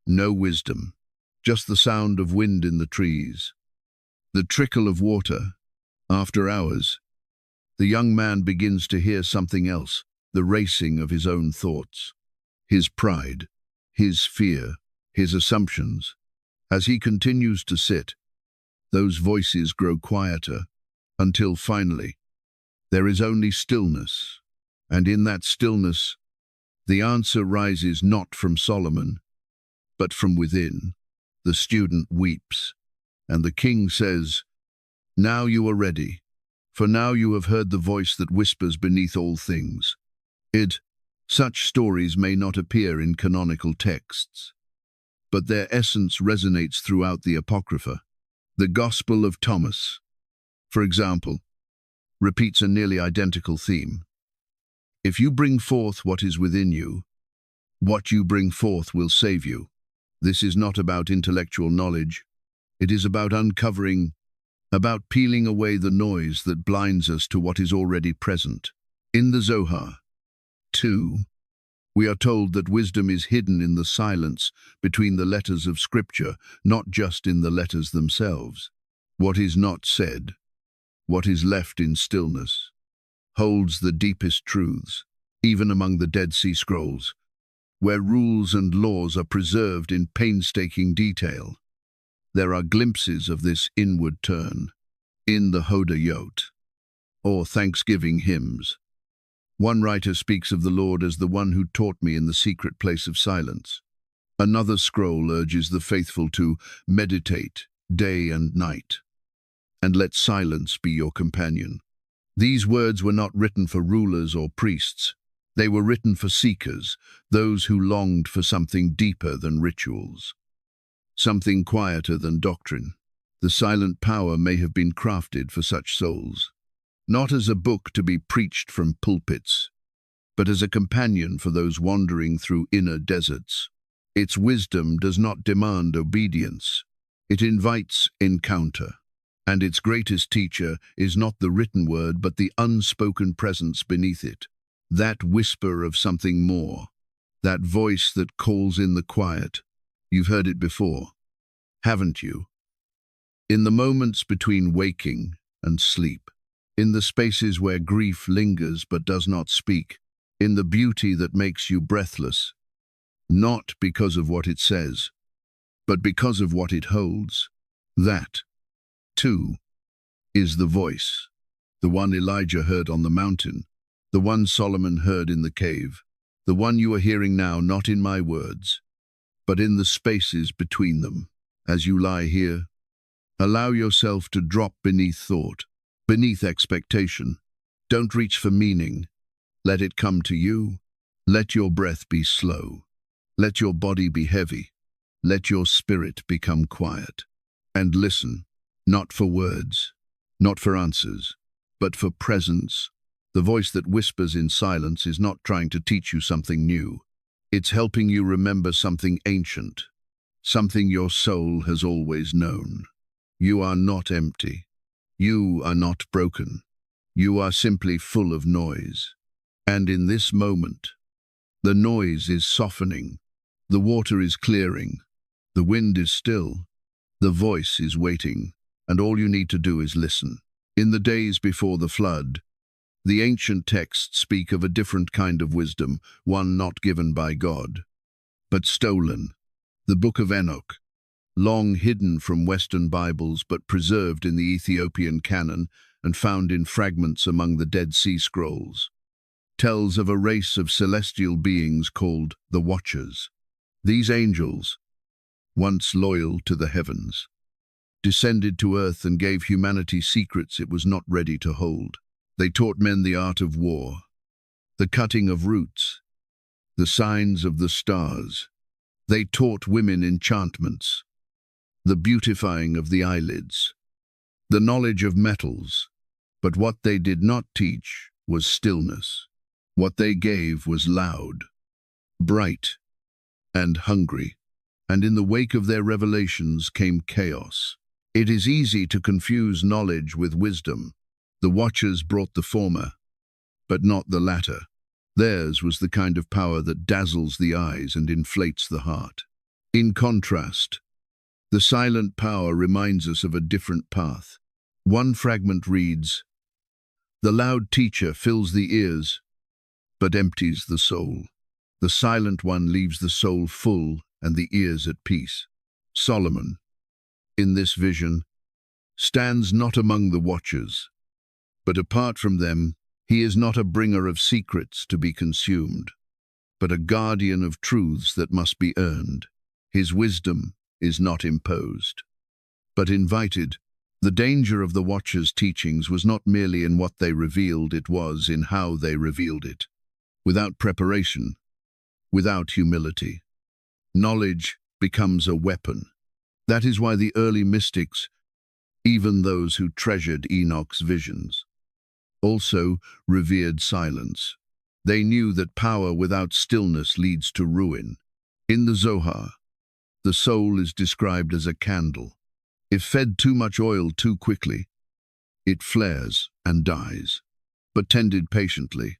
No wisdom. Just the sound of wind in the trees. The trickle of water. After hours, the young man begins to hear something else, the racing of his own thoughts. His pride, his fear, his assumptions. As he continues to sit, those voices grow quieter, until finally, there is only stillness. And in that stillness, the answer rises not from Solomon, but from within. The student weeps, and the king says, "Now you are ready, for now you have heard the voice that whispers beneath all things." Such stories may not appear in canonical texts, but their essence resonates throughout the Apocrypha. The Gospel of Thomas, for example, repeats a nearly identical theme. "If you bring forth what is within you, what you bring forth will save you." This is not about intellectual knowledge. It is about uncovering, about peeling away the noise that blinds us to what is already present. In the Zohar, 2, we are told that wisdom is hidden in the silence between the letters of Scripture, not just in the letters themselves. What is not said, what is left in stillness, holds the deepest truths, even among the Dead Sea Scrolls, where rules and laws are preserved in painstaking detail. There are glimpses of this inward turn in the Hodayot, or thanksgiving hymns. One writer speaks of the Lord as the one who taught me in the secret place of silence. Another scroll urges the faithful to meditate day and night, and let silence be your companion. These words were not written for rulers or priests. They were written for seekers, those who longed for something deeper than rituals, something quieter than doctrine. The silent power may have been crafted for such souls, not as a book to be preached from pulpits, but as a companion for those wandering through inner deserts. Its wisdom does not demand obedience. It invites encounter. And its greatest teacher is not the written word, but the unspoken presence beneath it. That whisper of something more, that voice that calls in the quiet. You've heard it before, haven't you? In the moments between waking and sleep, in the spaces where grief lingers but does not speak, in the beauty that makes you breathless, not because of what it says, but because of what it holds. That, too, is the voice, the one Elijah heard on the mountain, the one Solomon heard in the cave, the one you are hearing now, not in my words, but in the spaces between them. As you lie here, allow yourself to drop beneath thought, beneath expectation. Don't reach for meaning. Let it come to you. Let your breath be slow. Let your body be heavy. Let your spirit become quiet. And listen, not for words, not for answers, but for presence. The voice that whispers in silence is not trying to teach you something new. It's helping you remember something ancient, something your soul has always known. You are not empty. You are not broken. You are simply full of noise. And in this moment, the noise is softening. The water is clearing. The wind is still. The voice is waiting. And all you need to do is listen. In the days before the flood, the ancient texts speak of a different kind of wisdom, one not given by God, but stolen. The Book of Enoch, long hidden from Western Bibles but preserved in the Ethiopian canon and found in fragments among the Dead Sea Scrolls, tells of a race of celestial beings called the Watchers. These angels, once loyal to the heavens, descended to earth and gave humanity secrets it was not ready to hold. They taught men the art of war, the cutting of roots, the signs of the stars. They taught women enchantments, the beautifying of the eyelids, the knowledge of metals. But what they did not teach was stillness. What they gave was loud, bright, and hungry. And in the wake of their revelations came chaos. It is easy to confuse knowledge with wisdom. The watchers brought the former, but not the latter. Theirs was the kind of power that dazzles the eyes and inflates the heart. In contrast, the silent power reminds us of a different path. One fragment reads, "The loud teacher fills the ears, but empties the soul. The silent one leaves the soul full and the ears at peace." Solomon, in this vision, stands not among the watchers, but apart from them. He is not a bringer of secrets to be consumed, but a guardian of truths that must be earned. His wisdom is not imposed, but invited. The danger of the watchers' teachings was not merely in what they revealed, it was in how they revealed it. Without preparation, without humility, knowledge becomes a weapon. That is why the early mystics, even those who treasured Enoch's visions, also revered silence. They knew that power without stillness leads to ruin. In the Zohar, the soul is described as a candle. If fed too much oil too quickly, it flares and dies. But tended patiently,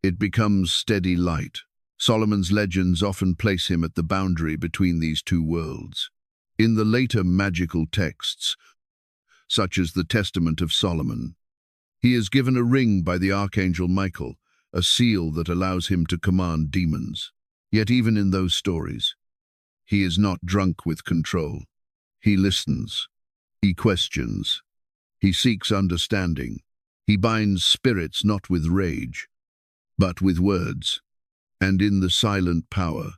it becomes steady light. Solomon's legends often place him at the boundary between these two worlds. In the later magical texts, such as the Testament of Solomon, he is given a ring by the archangel Michael, a seal that allows him to command demons. Yet even in those stories, he is not drunk with control. He listens, he questions, he seeks understanding. He binds spirits not with rage, but with words. And in the silent power,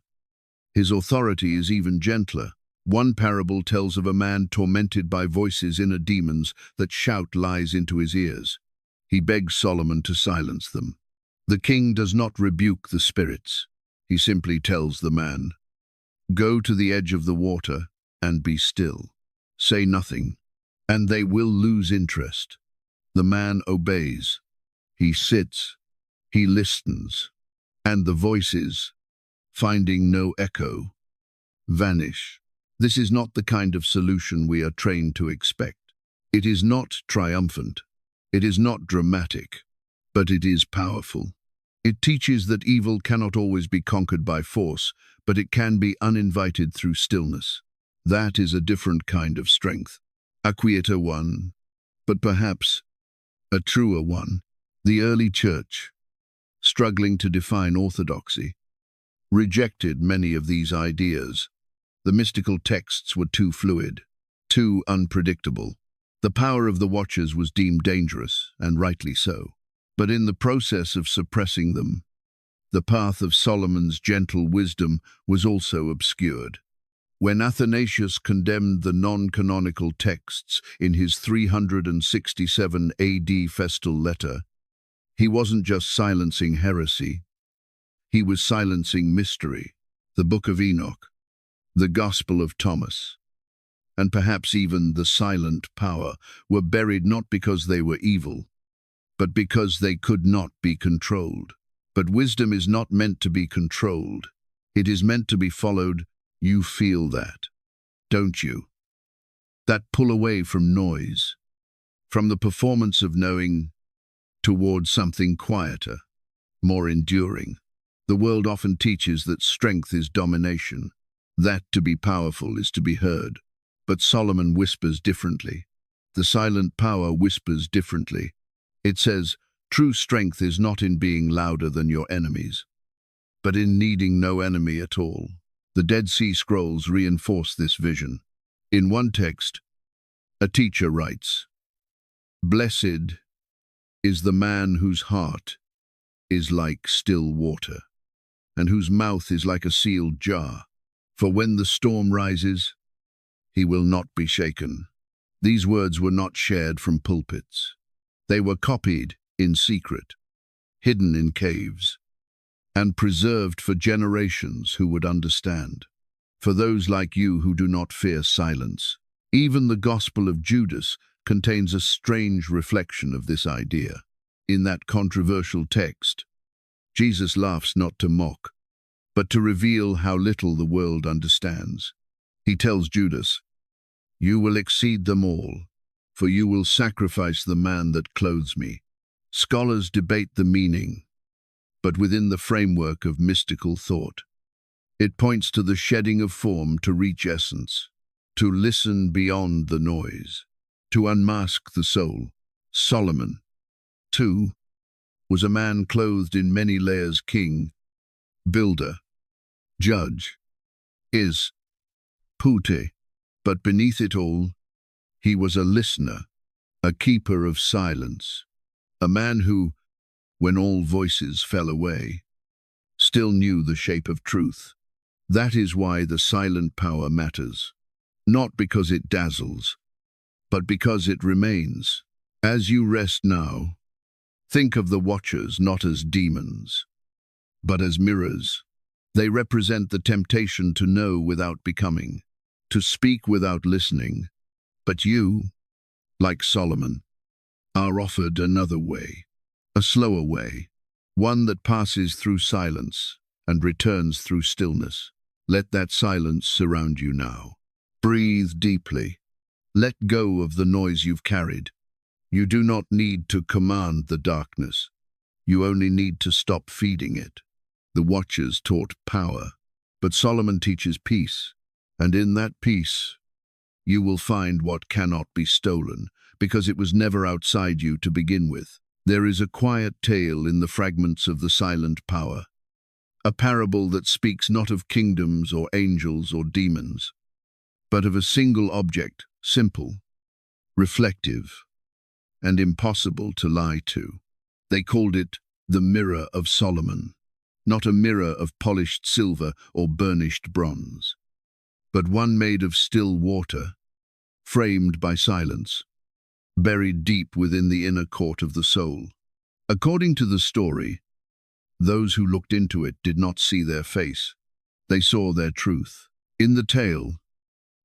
his authority is even gentler. One parable tells of a man tormented by voices, inner demons, that shout lies into his ears. He begs Solomon to silence them. The king does not rebuke the spirits. He simply tells the man, "Go to the edge of the water and be still. Say nothing, and they will lose interest." The man obeys. He sits. He listens. And the voices, finding no echo, vanish. This is not the kind of solution we are trained to expect. It is not triumphant. It is not dramatic, but it is powerful. It teaches that evil cannot always be conquered by force, but it can be uninvited through stillness. That is a different kind of strength. A quieter one, but perhaps a truer one. The early church, struggling to define orthodoxy, rejected many of these ideas. The mystical texts were too fluid, too unpredictable. The power of the watchers was deemed dangerous, and rightly so. But in the process of suppressing them, the path of Solomon's gentle wisdom was also obscured. When Athanasius condemned the non-canonical texts in his 367 AD festal letter, he wasn't just silencing heresy, he was silencing mystery. The Book of Enoch, the Gospel of Thomas, and perhaps even the silent power were buried not because they were evil, but because they could not be controlled. But wisdom is not meant to be controlled. It is meant to be followed. You feel that, don't you? That pull away from noise, from the performance of knowing, towards something quieter, more enduring. The world often teaches that strength is domination, that to be powerful is to be heard. But Solomon whispers differently. The silent power whispers differently. It says, true strength is not in being louder than your enemies, but in needing no enemy at all. The Dead Sea Scrolls reinforce this vision. In one text, a teacher writes, "Blessed is the man whose heart is like still water, and whose mouth is like a sealed jar. For when the storm rises, he will not be shaken." These words were not shared from pulpits. They were copied in secret, hidden in caves, and preserved for generations who would understand. for those like you who do not fear silence. Even the Gospel of Judas contains a strange reflection of this idea. In that controversial text, Jesus laughs not to mock, but to reveal how little the world understands. He tells Judas, "You will exceed them all, for you will sacrifice the man that clothes me." Scholars debate the meaning, but within the framework of mystical thought. It points to the shedding of form to reach essence, to listen beyond the noise, to unmask the soul. Solomon, too, was a man clothed in many layers, king, builder, judge, pute, but beneath it all, he was a listener, a keeper of silence, a man who, when all voices fell away, still knew the shape of truth. That is why the silent power matters, not because it dazzles, but because it remains. As you rest now, think of the watchers not as demons, but as mirrors. They represent the temptation to know without becoming, to speak without listening. But you, like Solomon, are offered another way, a slower way, one that passes through silence and returns through stillness. Let that silence surround you now. Breathe deeply. Let go of the noise you've carried. You do not need to command the darkness. You only need to stop feeding it. The watchers taught power, but Solomon teaches peace. And in that peace, you will find what cannot be stolen, because it was never outside you to begin with. There is a quiet tale in the fragments of the silent power, a parable that speaks not of kingdoms or angels or demons, but of a single object, simple, reflective, and impossible to lie to. They called it the Mirror of Solomon, not a mirror of polished silver or burnished bronze, but one made of still water, framed by silence, buried deep within the inner court of the soul. According to the story, those who looked into it did not see their face. They saw their truth. In the tale,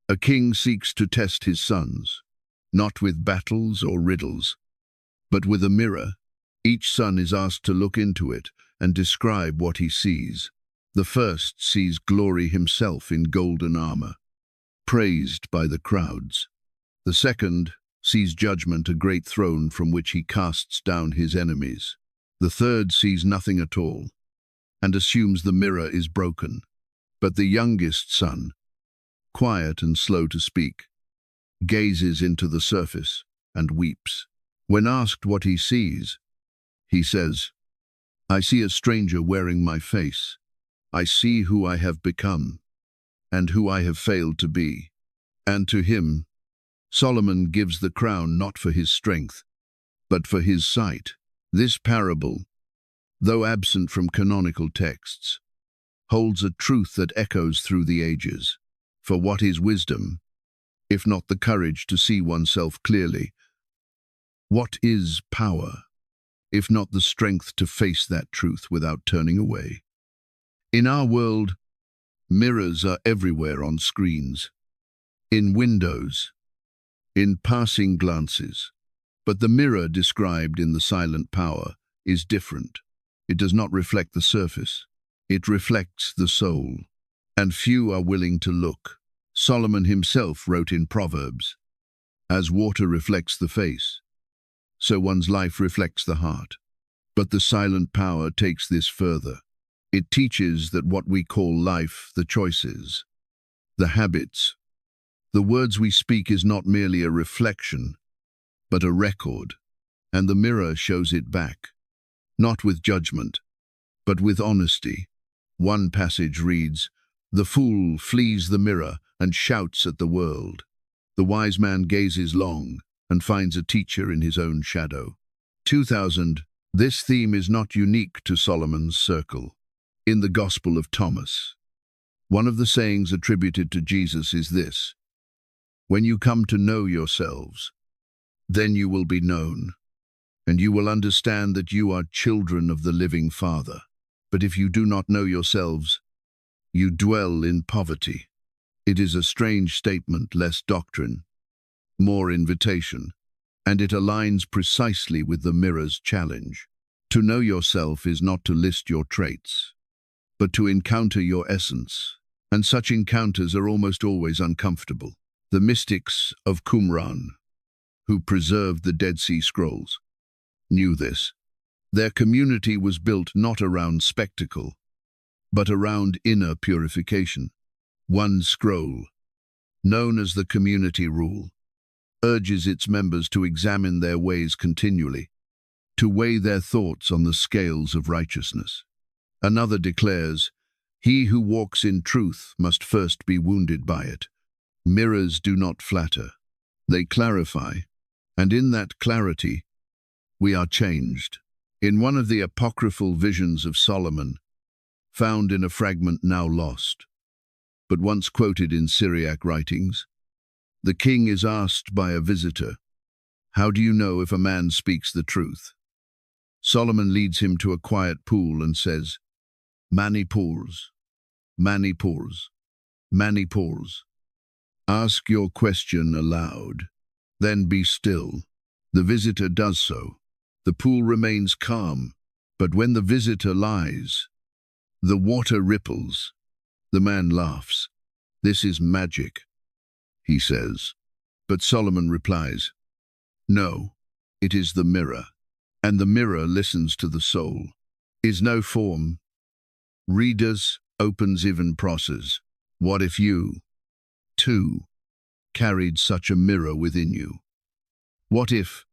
a king seeks to test his sons, not with battles or riddles, but with a mirror. Each son is asked to look into it and describe what he sees. The first sees glory himself in golden armor, praised by the crowds. The second sees judgment, a great throne from which he casts down his enemies. The third sees nothing at all and assumes the mirror is broken. But the youngest son, quiet and slow to speak, gazes into the surface and weeps. When asked what he sees, he says, "I see a stranger wearing my face. I see who I have become and who I have failed to be." And to him, Solomon gives the crown not for his strength, but for his sight. This parable, though absent from canonical texts, holds a truth that echoes through the ages. For what is wisdom, if not the courage to see oneself clearly? What is power, if not the strength to face that truth without turning away? In our world, mirrors are everywhere, on screens, in windows, in passing glances. But the mirror described in the silent power is different. It does not reflect the surface. It reflects the soul, and few are willing to look. Solomon himself wrote in Proverbs, "As water reflects the face, so one's life reflects the heart." But the silent power takes this further. It teaches that what we call life, the choices, the habits, the words we speak, is not merely a reflection, but a record, and the mirror shows it back, not with judgment, but with honesty. One passage reads, "The fool flees the mirror and shouts at the world. The wise man gazes long and finds a teacher in his own shadow." 2000. This theme is not unique to Solomon's circle. In the Gospel of Thomas, one of the sayings attributed to Jesus is this: "When you come to know yourselves, then you will be known, and you will understand that you are children of the living Father. But if you do not know yourselves, you dwell in poverty." It is a strange statement, less doctrine, more invitation, and it aligns precisely with the mirror's challenge. To know yourself is not to list your traits, but to encounter your essence, and such encounters are almost always uncomfortable. The mystics of Qumran, who preserved the Dead Sea Scrolls, knew this. Their community was built not around spectacle, but around inner purification. One scroll, known as the community rule, urges its members to examine their ways continually, to weigh their thoughts on the scales of righteousness. Another declares, "He who walks in truth must first be wounded by it." Mirrors do not flatter, they clarify, and in that clarity, we are changed. In one of the apocryphal visions of Solomon, found in a fragment now lost, but once quoted in Syriac writings, the king is asked by a visitor, "How do you know if a man speaks the truth?" Solomon leads him to a quiet pool and says, "Many pools, many pools, many pools. Ask your question aloud, then be still." The visitor does so. The pool remains calm, but when the visitor lies, the water ripples. The man laughs. "This is magic," he says. But Solomon replies, "No, it is the mirror." And the mirror listens to the soul. Is no form. Readers, opens even process. What if you, too, carried such a mirror within you? What if,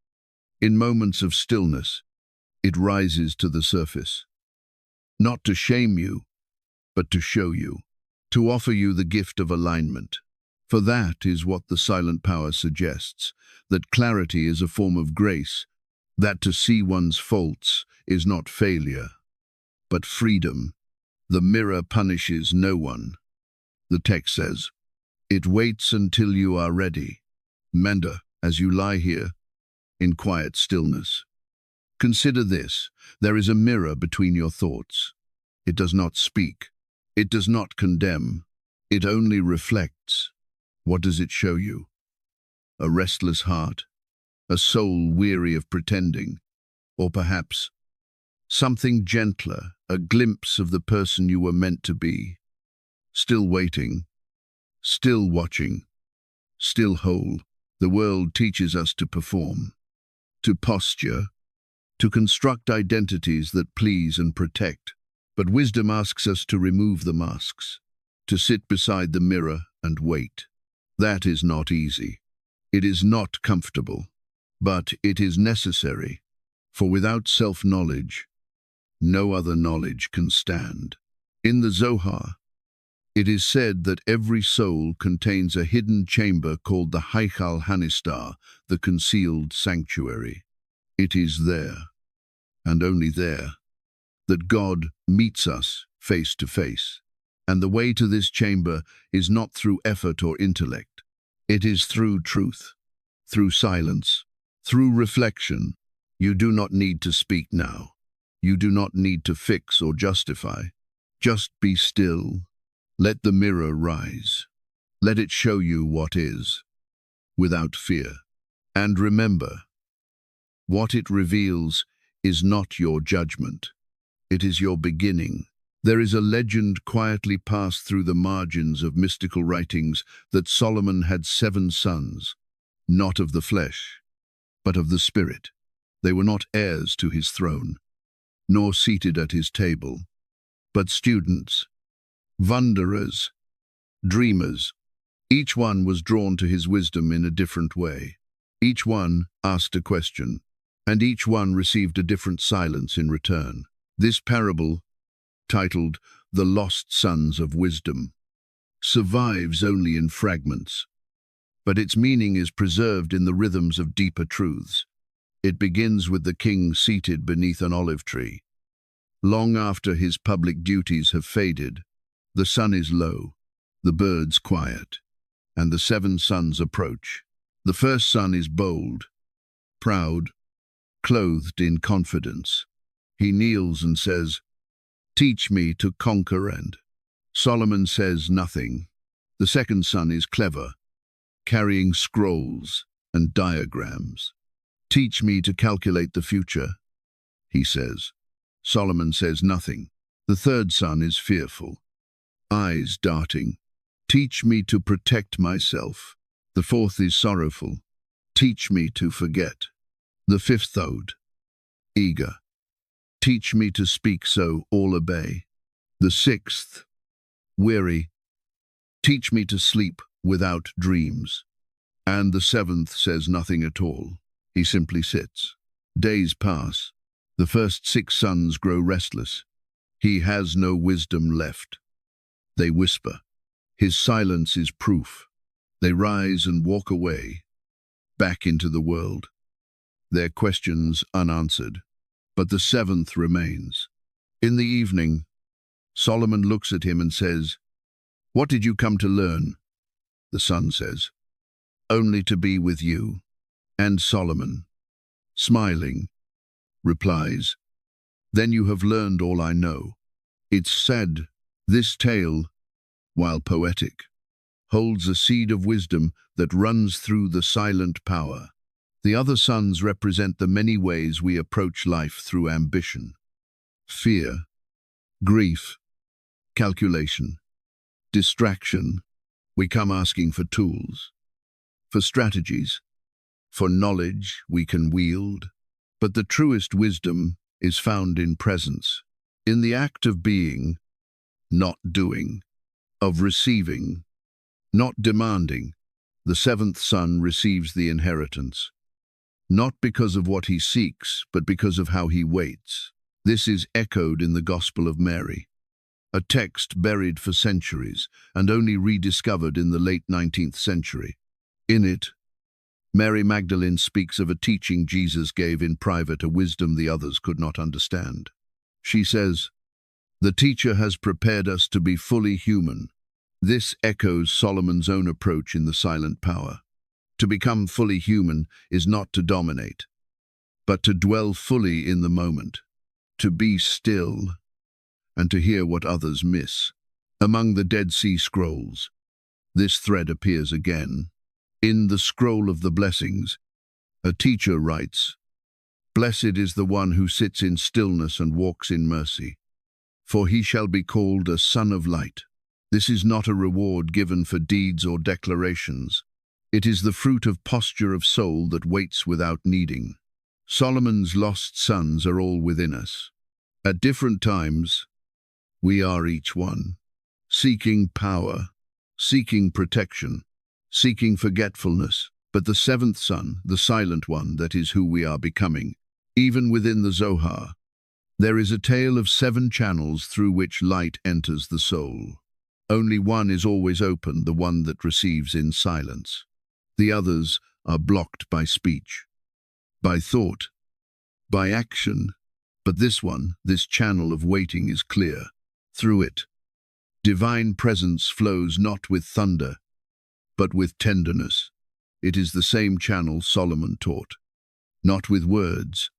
in moments of stillness, it rises to the surface? Not to shame you, but to show you, to offer you the gift of alignment. For that is what the silent power suggests, that clarity is a form of grace, that to see one's faults is not failure, but freedom. The mirror punishes no one. The text says, "It waits until you are ready." Mender, as you lie here, in quiet stillness. Consider this, there is a mirror between your thoughts. It does not speak. It does not condemn. It only reflects. What does it show you? A restless heart? A soul weary of pretending? Or perhaps something gentler, a glimpse of the person you were meant to be? Still waiting, still watching, still whole. The world teaches us to perform, to posture, to construct identities that please and protect. But wisdom asks us to remove the masks, to sit beside the mirror and wait. That is not easy. It is not comfortable, but it is necessary, for without self-knowledge, no other knowledge can stand. In the Zohar, it is said that every soul contains a hidden chamber called the Heichal Hanistar, the concealed sanctuary. It is there, and only there, that God meets us face to face. And the way to this chamber is not through effort or intellect. It is through truth, through silence, through reflection. You do not need to speak now. You do not need to fix or justify. Just be still. Let the mirror rise. Let it show you what is, without fear. And remember, what it reveals is not your judgment. It is your beginning. There is a legend quietly passed through the margins of mystical writings that Solomon had 7 sons, not of the flesh, but of the spirit. They were not heirs to his throne, nor seated at his table, but students, wanderers, dreamers. Each one was drawn to his wisdom in a different way. Each one asked a question, and each one received a different silence in return. This parable, titled The Lost Sons of Wisdom, survives only in fragments, but its meaning is preserved in the rhythms of deeper truths. It begins with the king seated beneath an olive tree. Long after his public duties have faded, the sun is low, the birds quiet, and the 7 sons approach. The first son is bold, proud, clothed in confidence. He kneels and says, "Teach me to conquer." And Solomon says nothing. The second son is clever, carrying scrolls and diagrams. "Teach me to calculate the future," he says. Solomon says nothing. The third son is fearful, eyes darting. "Teach me to protect myself." The fourth is sorrowful. "Teach me to forget." The fifth ode, eager. "Teach me to speak so all obey." The sixth, weary. "Teach me to sleep without dreams." And the seventh says nothing at all. He simply sits. Days pass. The first 6 sons grow restless. He has no wisdom left. They whisper. His silence is proof. They rise and walk away, back into the world, their questions unanswered. But the seventh remains. In the evening, Solomon looks at him and says, "What did you come to learn?" The son says, "Only to be with you." And Solomon, smiling, replies, "Then you have learned all I know." It's said, this tale, while poetic, holds a seed of wisdom that runs through the silent power. The other sons represent the many ways we approach life through ambition, fear, grief, calculation, distraction. We come asking for tools, for strategies, for knowledge we can wield. But the truest wisdom is found in presence, in the act of being, not doing, of receiving, not demanding. The seventh son receives the inheritance, not because of what he seeks, but because of how he waits. This is echoed in the Gospel of Mary, a text buried for centuries and only rediscovered in the late 19th century. In it, Mary Magdalene speaks of a teaching Jesus gave in private, a wisdom the others could not understand. She says, "The teacher has prepared us to be fully human." This echoes Solomon's own approach in the silent power. To become fully human is not to dominate, but to dwell fully in the moment, to be still, and to hear what others miss. Among the Dead Sea Scrolls, this thread appears again. In the Scroll of the Blessings, a teacher writes, "Blessed is the one who sits in stillness and walks in mercy, for he shall be called a son of light." This is not a reward given for deeds or declarations. It is the fruit of posture of soul that waits without needing. Solomon's lost sons are all within us. At different times, we are each one, seeking power, seeking protection, seeking forgetfulness. But the seventh son, the silent one, that is who we are becoming. Even within the Zohar, there is a tale of 7 channels through which light enters the soul. Only one is always open, the one that receives in silence. The others are blocked by speech, by thought, by action. But this one, this channel of waiting, is clear. Through it, divine presence flows not with thunder, but with tenderness. It is the same channel Solomon taught, not with words,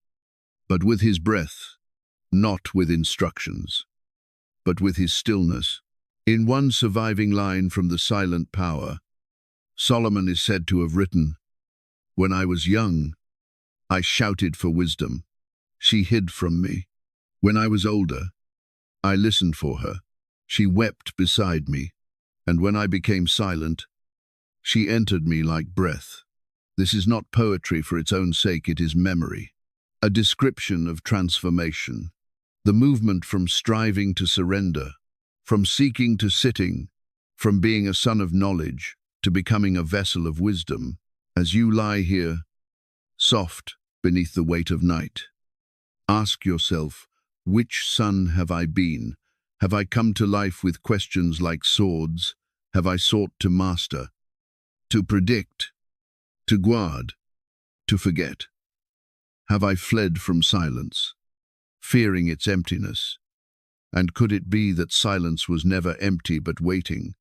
but with his breath, not with instructions, but with his stillness. In one surviving line from the silent power, Solomon is said to have written, "When I was young, I shouted for wisdom. She hid from me. When I was older, I listened for her. She wept beside me. And when I became silent, she entered me like breath." This is not poetry for its own sake, it is memory, a description of transformation, the movement from striving to surrender, from seeking to sitting, from being a son of knowledge to becoming a vessel of wisdom. As you lie here, soft beneath the weight of night, ask yourself, which son have I been? Have I come to life with questions like swords? Have I sought to master, to predict, to guard, to forget? Have I fled from silence, fearing its emptiness? And could it be that silence was never empty but waiting?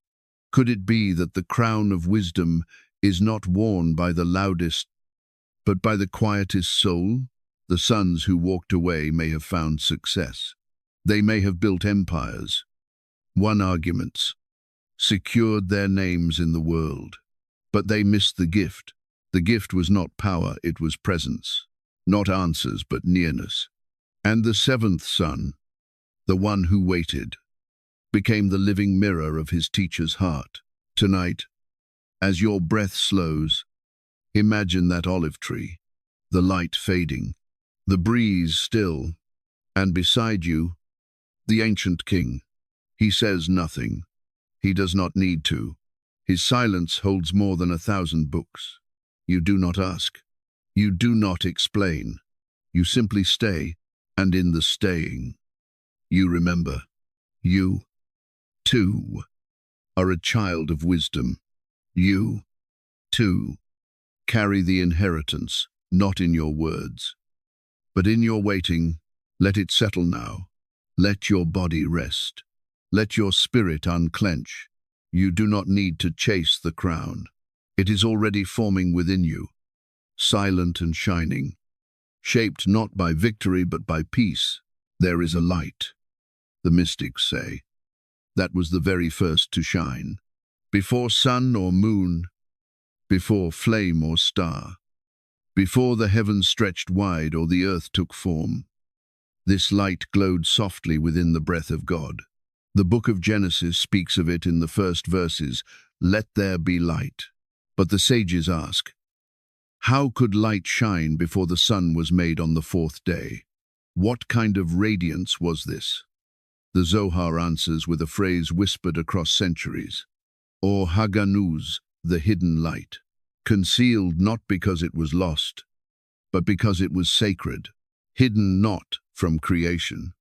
Could it be that the crown of wisdom is not worn by the loudest, but by the quietest soul? The sons who walked away may have found success. They may have built empires, won arguments, secured their names in the world. But they missed the gift. The gift was not power, it was presence. Not answers, but nearness. And the seventh son, the one who waited, became the living mirror of his teacher's heart. Tonight, as your breath slows, imagine that olive tree, the light fading, the breeze still, and beside you, the ancient king. He says nothing. He does not need to. His silence holds more than 1,000 books. You do not ask. You do not explain. You simply stay, and in the staying, you remember. You, too, are a child of wisdom. You, too, carry the inheritance, not in your words, but in your waiting. Let it settle now. Let your body rest. Let your spirit unclench. You do not need to chase the crown. It is already forming within you, silent and shining, shaped not by victory but by peace. There is a light, the mystics say, that was the very first to shine, before sun or moon, before flame or star, before the heavens stretched wide or the earth took form. This light glowed softly within the breath of God. The book of Genesis speaks of it in the first verses, "Let there be light." But the sages ask, how could light shine before the sun was made on the fourth day? What kind of radiance was this? The Zohar answers with a phrase whispered across centuries, or Haganuz, the hidden light, concealed not because it was lost, but because it was sacred, hidden not from creation,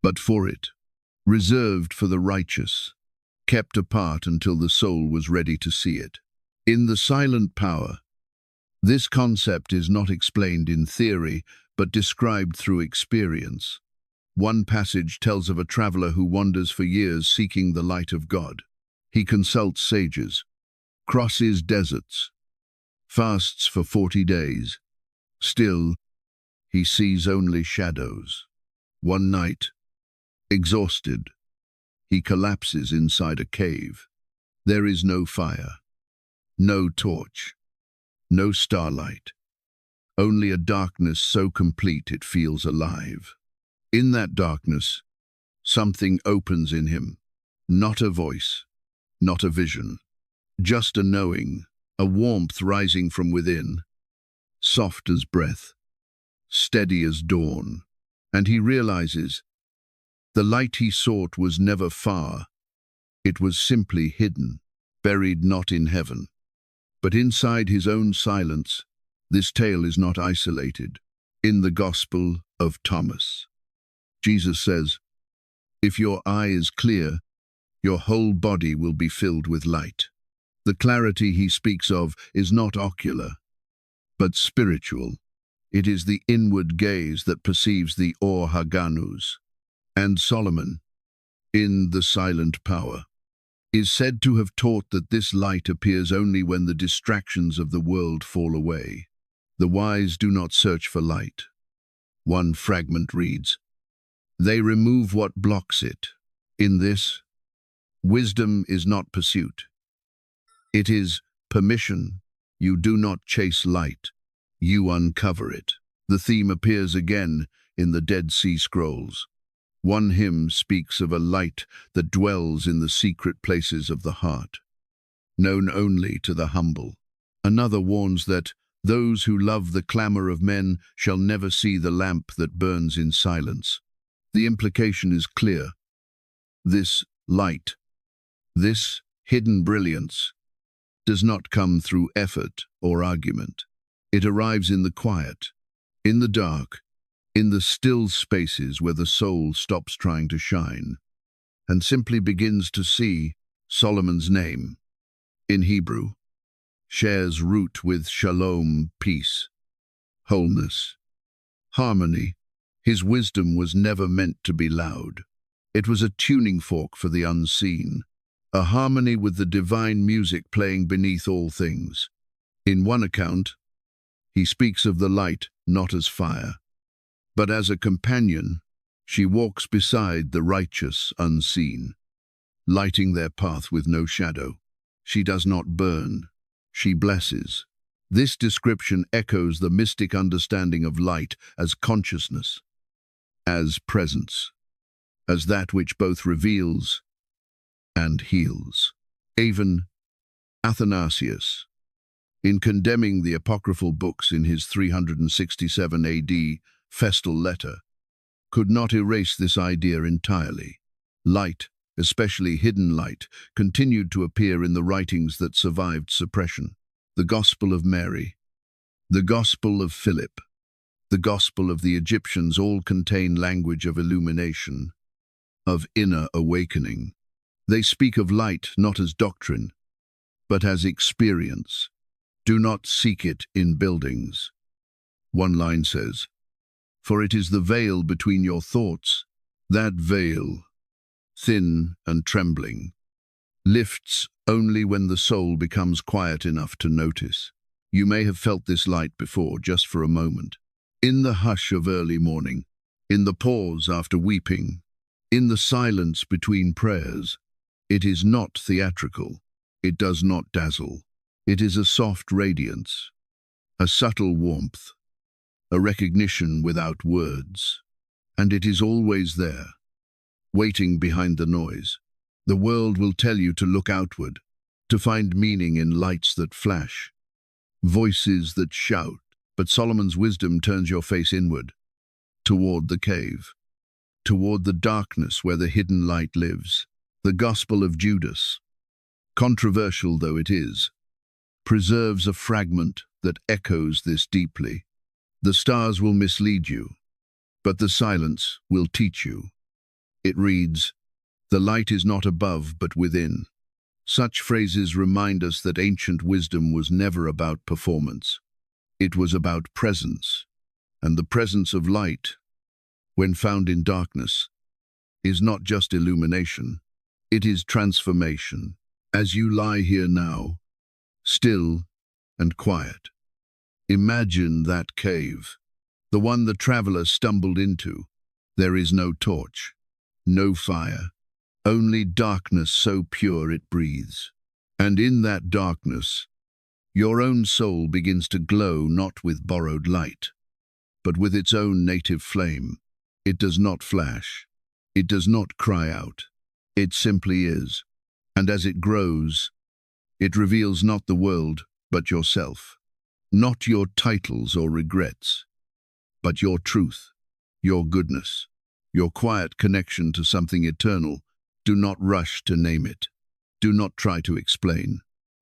but for it, reserved for the righteous, kept apart until the soul was ready to see it. In the silent power, this concept is not explained in theory, but described through experience. One passage tells of a traveler who wanders for years seeking the light of God. He consults sages, crosses deserts, fasts for 40 days. Still, he sees only shadows. One night, exhausted, he collapses inside a cave. There is no fire, no torch, no starlight, only a darkness so complete it feels alive. In that darkness, something opens in him, not a voice, not a vision, just a knowing, a warmth rising from within, soft as breath, steady as dawn, and he realizes the light he sought was never far. It was simply hidden, buried not in heaven, but inside his own silence. This tale is not isolated. In the Gospel of Thomas, Jesus says, "If your eye is clear, your whole body will be filled with light." The clarity he speaks of is not ocular, but spiritual. It is the inward gaze that perceives the Or Haganuz. And Solomon, in The Silent Power, is said to have taught that this light appears only when the distractions of the world fall away. The wise do not search for light. One fragment reads, "They remove what blocks it." In this, wisdom is not pursuit. It is permission. You do not chase light. You uncover it. The theme appears again in the Dead Sea Scrolls. One hymn speaks of a light that dwells in the secret places of the heart, known only to the humble. Another warns that those who love the clamor of men shall never see the lamp that burns in silence. The implication is clear. This light, this hidden brilliance, does not come through effort or argument. It arrives in the quiet, in the dark, in the still spaces where the soul stops trying to shine and simply begins to see. Solomon's name, in Hebrew, shares root with shalom, peace, wholeness, harmony. His wisdom was never meant to be loud. It was a tuning fork for the unseen, a harmony with the divine music playing beneath all things. In one account, he speaks of the light not as fire, but as a companion. She walks beside the righteous unseen. lighting their path with no shadow. She does not burn, she blesses. This description echoes the mystic understanding of light as consciousness, as presence, as that which both reveals and heals. Even Athanasius, in condemning the apocryphal books in his 367 AD festal letter, could not erase this idea entirely. Light, especially hidden light, continued to appear in the writings that survived suppression. The Gospel of Mary, the Gospel of Philip, the Gospel of the Egyptians all contain language of illumination, of inner awakening. They speak of light not as doctrine, but as experience. Do not seek it in buildings. One line says, "For it is the veil between your thoughts, that veil, thin and trembling, lifts only when the soul becomes quiet enough to notice." You may have felt this light before, just for a moment. In the hush of early morning, in the pause after weeping, in the silence between prayers. It is not theatrical. It does not dazzle. It is a soft radiance, a subtle warmth, a recognition without words. And it is always there, waiting behind the noise. The world will tell you to look outward, to find meaning in lights that flash, voices that shout. But Solomon's wisdom turns your face inward, toward the cave, toward the darkness where the hidden light lives. The Gospel of Judas, controversial though it is, preserves a fragment that echoes this deeply. The stars will mislead you, but the silence will teach you. It reads, "The light is not above but within." Such phrases remind us that ancient wisdom was never about performance. It was about presence, and the presence of light, when found in darkness, is not just illumination, it is transformation. As you lie here now, still and quiet, imagine that cave, the one the traveler stumbled into. There is no torch, no fire, only darkness so pure it breathes. And in that darkness, your own soul begins to glow not with borrowed light, but with its own native flame. It does not flash. It does not cry out. It simply is. And as it grows, it reveals not the world, but yourself. Not your titles or regrets, but your truth, your goodness, your quiet connection to something eternal. Do not rush to name it. Do not try to explain.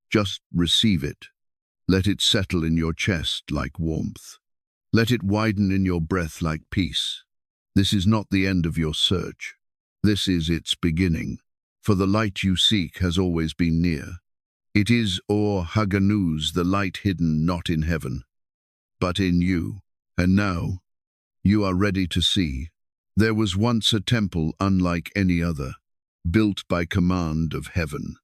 Just receive it. Let it settle in your chest like warmth. Let it widen in your breath like peace. This is not the end of your search. This is its beginning. For the light you seek has always been near. It is Or Haganuz, the light hidden not in heaven, but in you. And now, you are ready to see. There was once a temple unlike any other, built by command of heaven,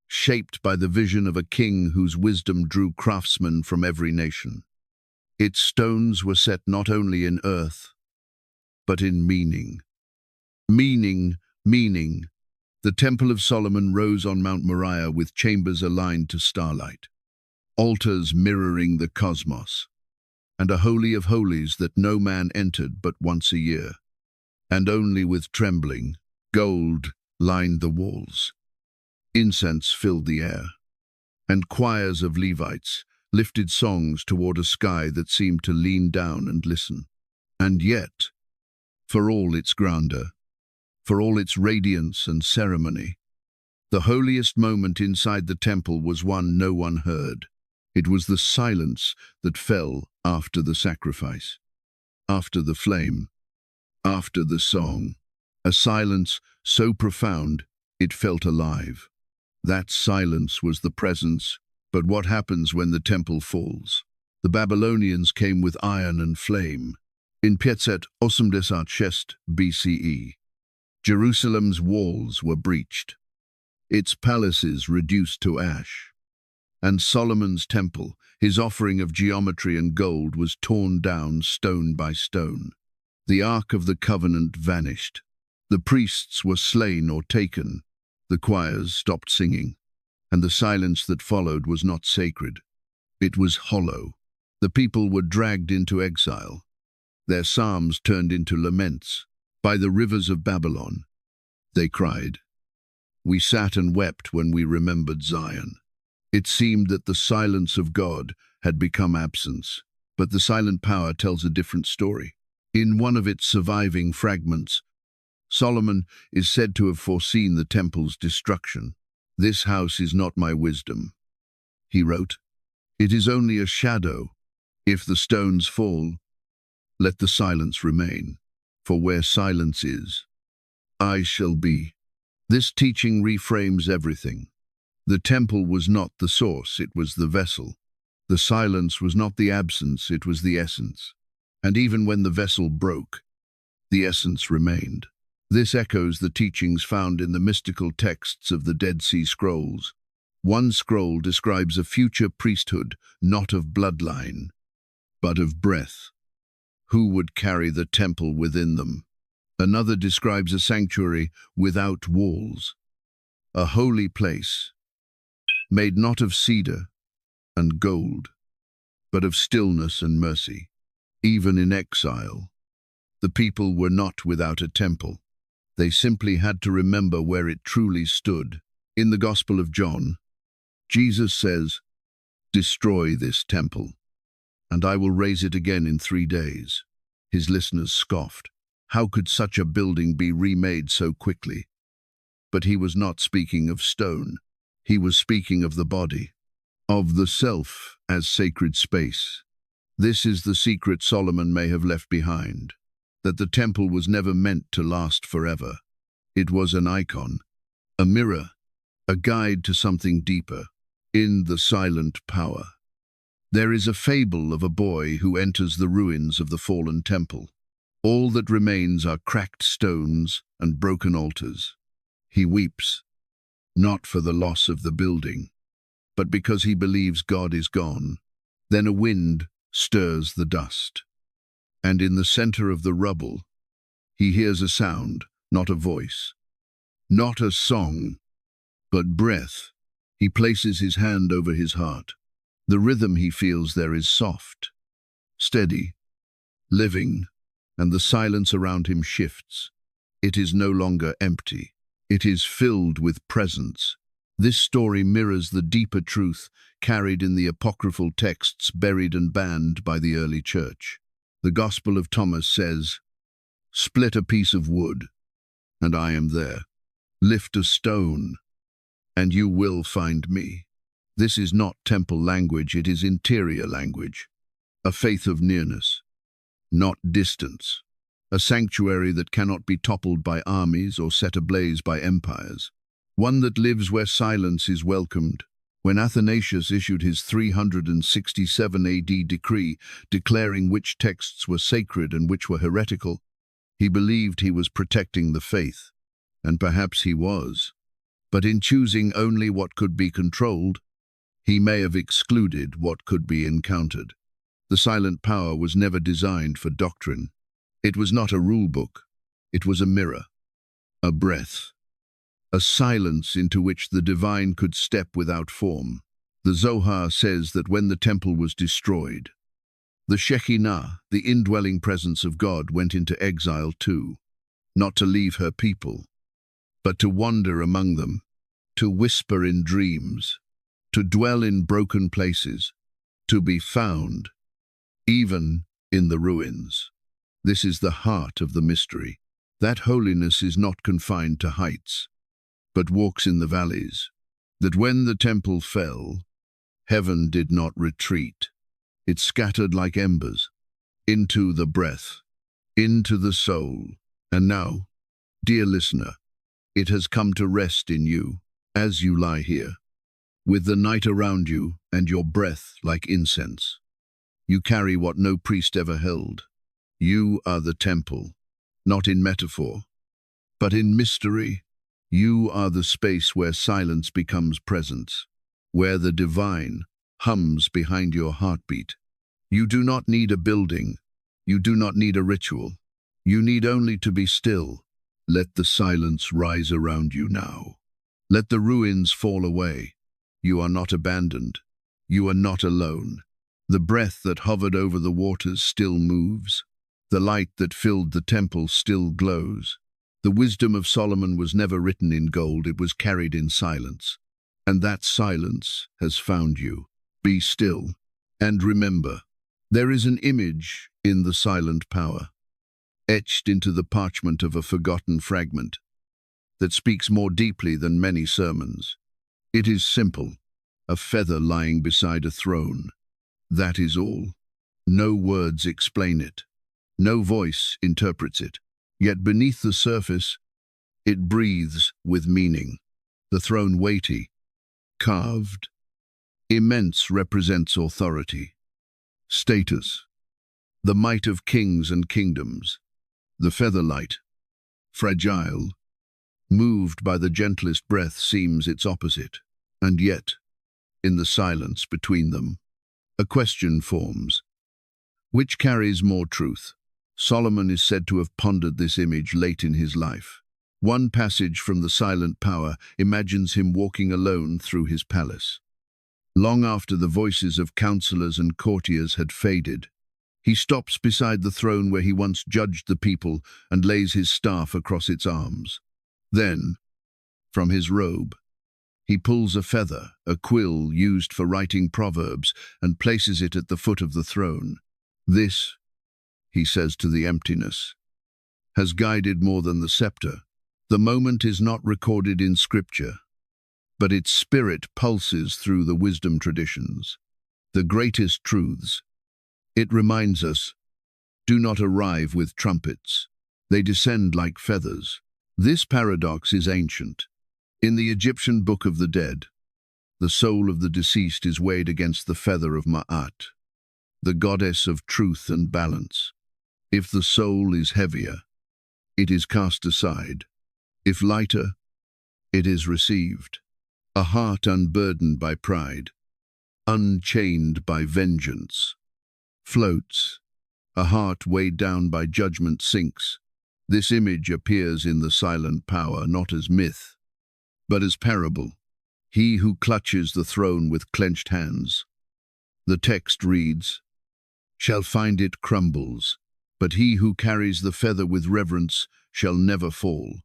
shaped by the vision of a king whose wisdom drew craftsmen from every nation. Its stones were set not only in earth, but in meaning. Meaning. The Temple of Solomon rose on Mount Moriah with chambers aligned to starlight, altars mirroring the cosmos, and a holy of holies that no man entered but once a year, and only with trembling. Gold lined the walls. Incense filled the air, and choirs of Levites lifted songs toward a sky that seemed to lean down and listen. And yet, for all its grandeur, for all its radiance and ceremony, the holiest moment inside the temple was one no one heard. It was the silence that fell after the sacrifice, after the flame, after the song. A silence so profound it felt alive. That silence was the presence. But what happens when the temple falls? The Babylonians came with iron and flame. In 586 BCE, Jerusalem's walls were breached, its palaces reduced to ash, and Solomon's temple, his offering of geometry and gold, was torn down stone by stone. The Ark of the Covenant vanished. The priests were slain or taken. The choirs stopped singing, and the silence that followed was not sacred. It was hollow. The people were dragged into exile. Their psalms turned into laments. By the rivers of Babylon, they cried. We sat and wept when we remembered Zion. It seemed that the silence of God had become absence, but the silent power tells a different story. In one of its surviving fragments, Solomon is said to have foreseen the temple's destruction. This house is not my wisdom, he wrote. It is only a shadow. If the stones fall, let the silence remain. For where silence is, I shall be. This teaching reframes everything. The temple was not the source, it was the vessel. The silence was not the absence, it was the essence. And even when the vessel broke, the essence remained. This echoes the teachings found in the mystical texts of the Dead Sea Scrolls. One scroll describes a future priesthood, not of bloodline, but of breath. Who would carry the temple within them? Another describes a sanctuary without walls, a holy place, made not of cedar and gold, but of stillness and mercy. Even in exile, the people were not without a temple. They simply had to remember where it truly stood. In the Gospel of John, Jesus says, "Destroy this temple, and I will raise it again in 3 days." His listeners scoffed. How could such a building be remade so quickly? But he was not speaking of stone. He was speaking of the body, of the self as sacred space. This is the secret Solomon may have left behind, that the temple was never meant to last forever. It was an icon, a mirror, a guide to something deeper, in the silent power. There is a fable of a boy who enters the ruins of the fallen temple. All that remains are cracked stones and broken altars. He weeps, not for the loss of the building, but because he believes God is gone. Then a wind stirs the dust, and in the center of the rubble, he hears a sound, not a voice, not a song, but breath. He places his hand over his heart. The rhythm he feels there is soft, steady, living, and the silence around him shifts. It is no longer empty. It is filled with presence. This story mirrors the deeper truth carried in the apocryphal texts buried and banned by the early church. The Gospel of Thomas says, "Split a piece of wood, and I am there. Lift a stone, and you will find me." This is not temple language, it is interior language. A faith of nearness, not distance. A sanctuary that cannot be toppled by armies or set ablaze by empires. One that lives where silence is welcomed. When Athanasius issued his 367 AD decree declaring which texts were sacred and which were heretical, he believed he was protecting the faith, and perhaps he was. But in choosing only what could be controlled, he may have excluded what could be encountered. The silent power was never designed for doctrine. It was not a rule book. It was a mirror, a breath, a silence into which the divine could step without form. The Zohar says that when the temple was destroyed, the Shekinah, the indwelling presence of God, went into exile too, not to leave her people, but to wander among them, to whisper in dreams, to dwell in broken places, to be found, even in the ruins. This is the heart of the mystery. That holiness is not confined to heights, but walks in the valleys. That when the temple fell, heaven did not retreat. It scattered like embers, into the breath, into the soul. And now, dear listener, it has come to rest in you, as you lie here, with the night around you and your breath like incense. You carry what no priest ever held. You are the temple, not in metaphor, but in mystery. You are the space where silence becomes presence, where the divine hums behind your heartbeat. You do not need a building. You do not need a ritual. You need only to be still. Let the silence rise around you now. Let the ruins fall away. You are not abandoned. You are not alone. The breath that hovered over the waters still moves. The light that filled the temple still glows. The wisdom of Solomon was never written in gold, it was carried in silence. And that silence has found you. Be still, and remember, there is an image in the silent power, etched into the parchment of a forgotten fragment, that speaks more deeply than many sermons. It is simple, a feather lying beside a throne. That is all. No words explain it. No voice interprets it. Yet beneath the surface, it breathes with meaning. The throne weighty, carved, immense, represents authority, status, the might of kings and kingdoms. The feather light, fragile, moved by the gentlest breath, seems its opposite. And yet, in the silence between them, a question forms. Which carries more truth? Solomon is said to have pondered this image late in his life. One passage from the silent power imagines him walking alone through his palace. Long after the voices of counselors and courtiers had faded, he stops beside the throne where he once judged the people and lays his staff across its arms. Then, from his robe, he pulls a feather, a quill used for writing proverbs, and places it at the foot of the throne. This, he says to the emptiness, has guided more than the scepter. The moment is not recorded in scripture, but its spirit pulses through the wisdom traditions, the greatest truths. It reminds us, do not arrive with trumpets. They descend like feathers. This paradox is ancient. In the Egyptian Book of the Dead, the soul of the deceased is weighed against the feather of Ma'at, the goddess of truth and balance. If the soul is heavier, it is cast aside. If lighter, it is received. A heart unburdened by pride, unchained by vengeance, floats. A heart weighed down by judgment sinks. This image appears in the silent power not as myth, but as parable. He who clutches the throne with clenched hands. The text reads, shall find it crumbles, but he who carries the feather with reverence shall never fall.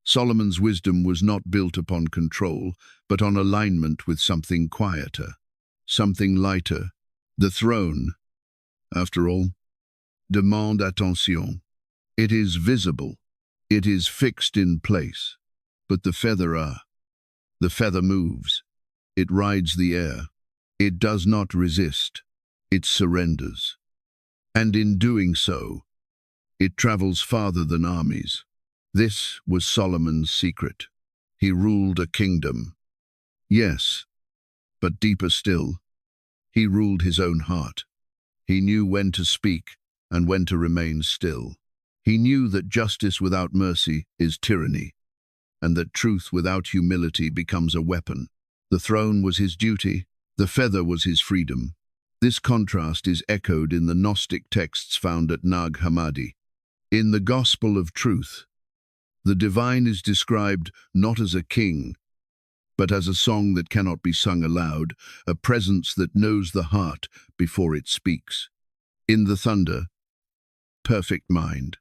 Solomon's wisdom was not built upon control, but on alignment with something quieter, something lighter. The throne, after all, demande attention. It is visible, it is fixed in place, but the feather moves, it rides the air, it does not resist, it surrenders. And in doing so, it travels farther than armies. This was Solomon's secret. He ruled a kingdom. Yes, but deeper still, he ruled his own heart. He knew when to speak and when to remain still. He knew that justice without mercy is tyranny, and that truth without humility becomes a weapon. The throne was his duty, the feather was his freedom. This contrast is echoed in the Gnostic texts found at Nag Hammadi. In the Gospel of Truth, the divine is described not as a king, but as a song that cannot be sung aloud, a presence that knows the heart before it speaks. In the thunder, perfect mind,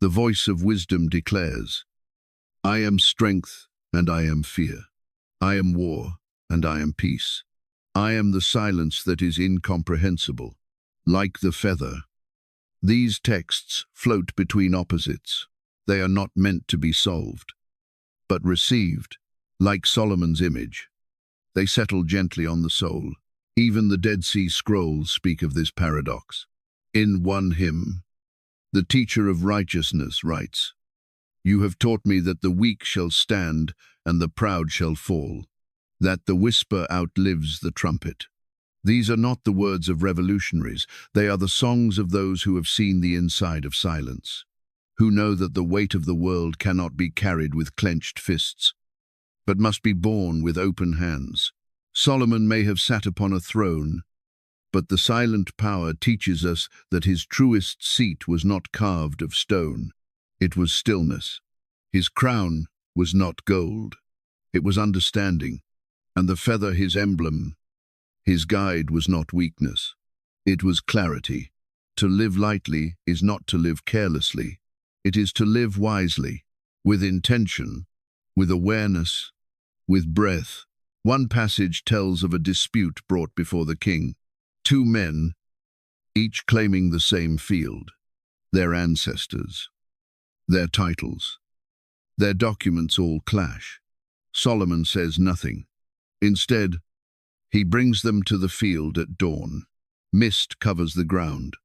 the voice of wisdom declares, I am strength and I am fear. I am war and I am peace. I am the silence that is incomprehensible. Like the feather, these texts float between opposites. They are not meant to be solved, but received, like Solomon's image. They settle gently on the soul. Even the Dead Sea Scrolls speak of this paradox. In one hymn, the teacher of righteousness writes, you have taught me that the weak shall stand and the proud shall fall, that the whisper outlives the trumpet. These are not the words of revolutionaries. They are the songs of those who have seen the inside of silence, who know that the weight of the world cannot be carried with clenched fists, but must be borne with open hands. Solomon may have sat upon a throne, but the silent power teaches us that his truest seat was not carved of stone. It was stillness. His crown was not gold. It was understanding, and the feather his emblem. His guide was not weakness. It was clarity. To live lightly is not to live carelessly. It is to live wisely, with intention, with awareness, with breath. One passage tells of a dispute brought before the king. Two men, each claiming the same field, their ancestors, their titles. Their documents all clash. Solomon says nothing. Instead, he brings them to the field at dawn. Mist covers the ground.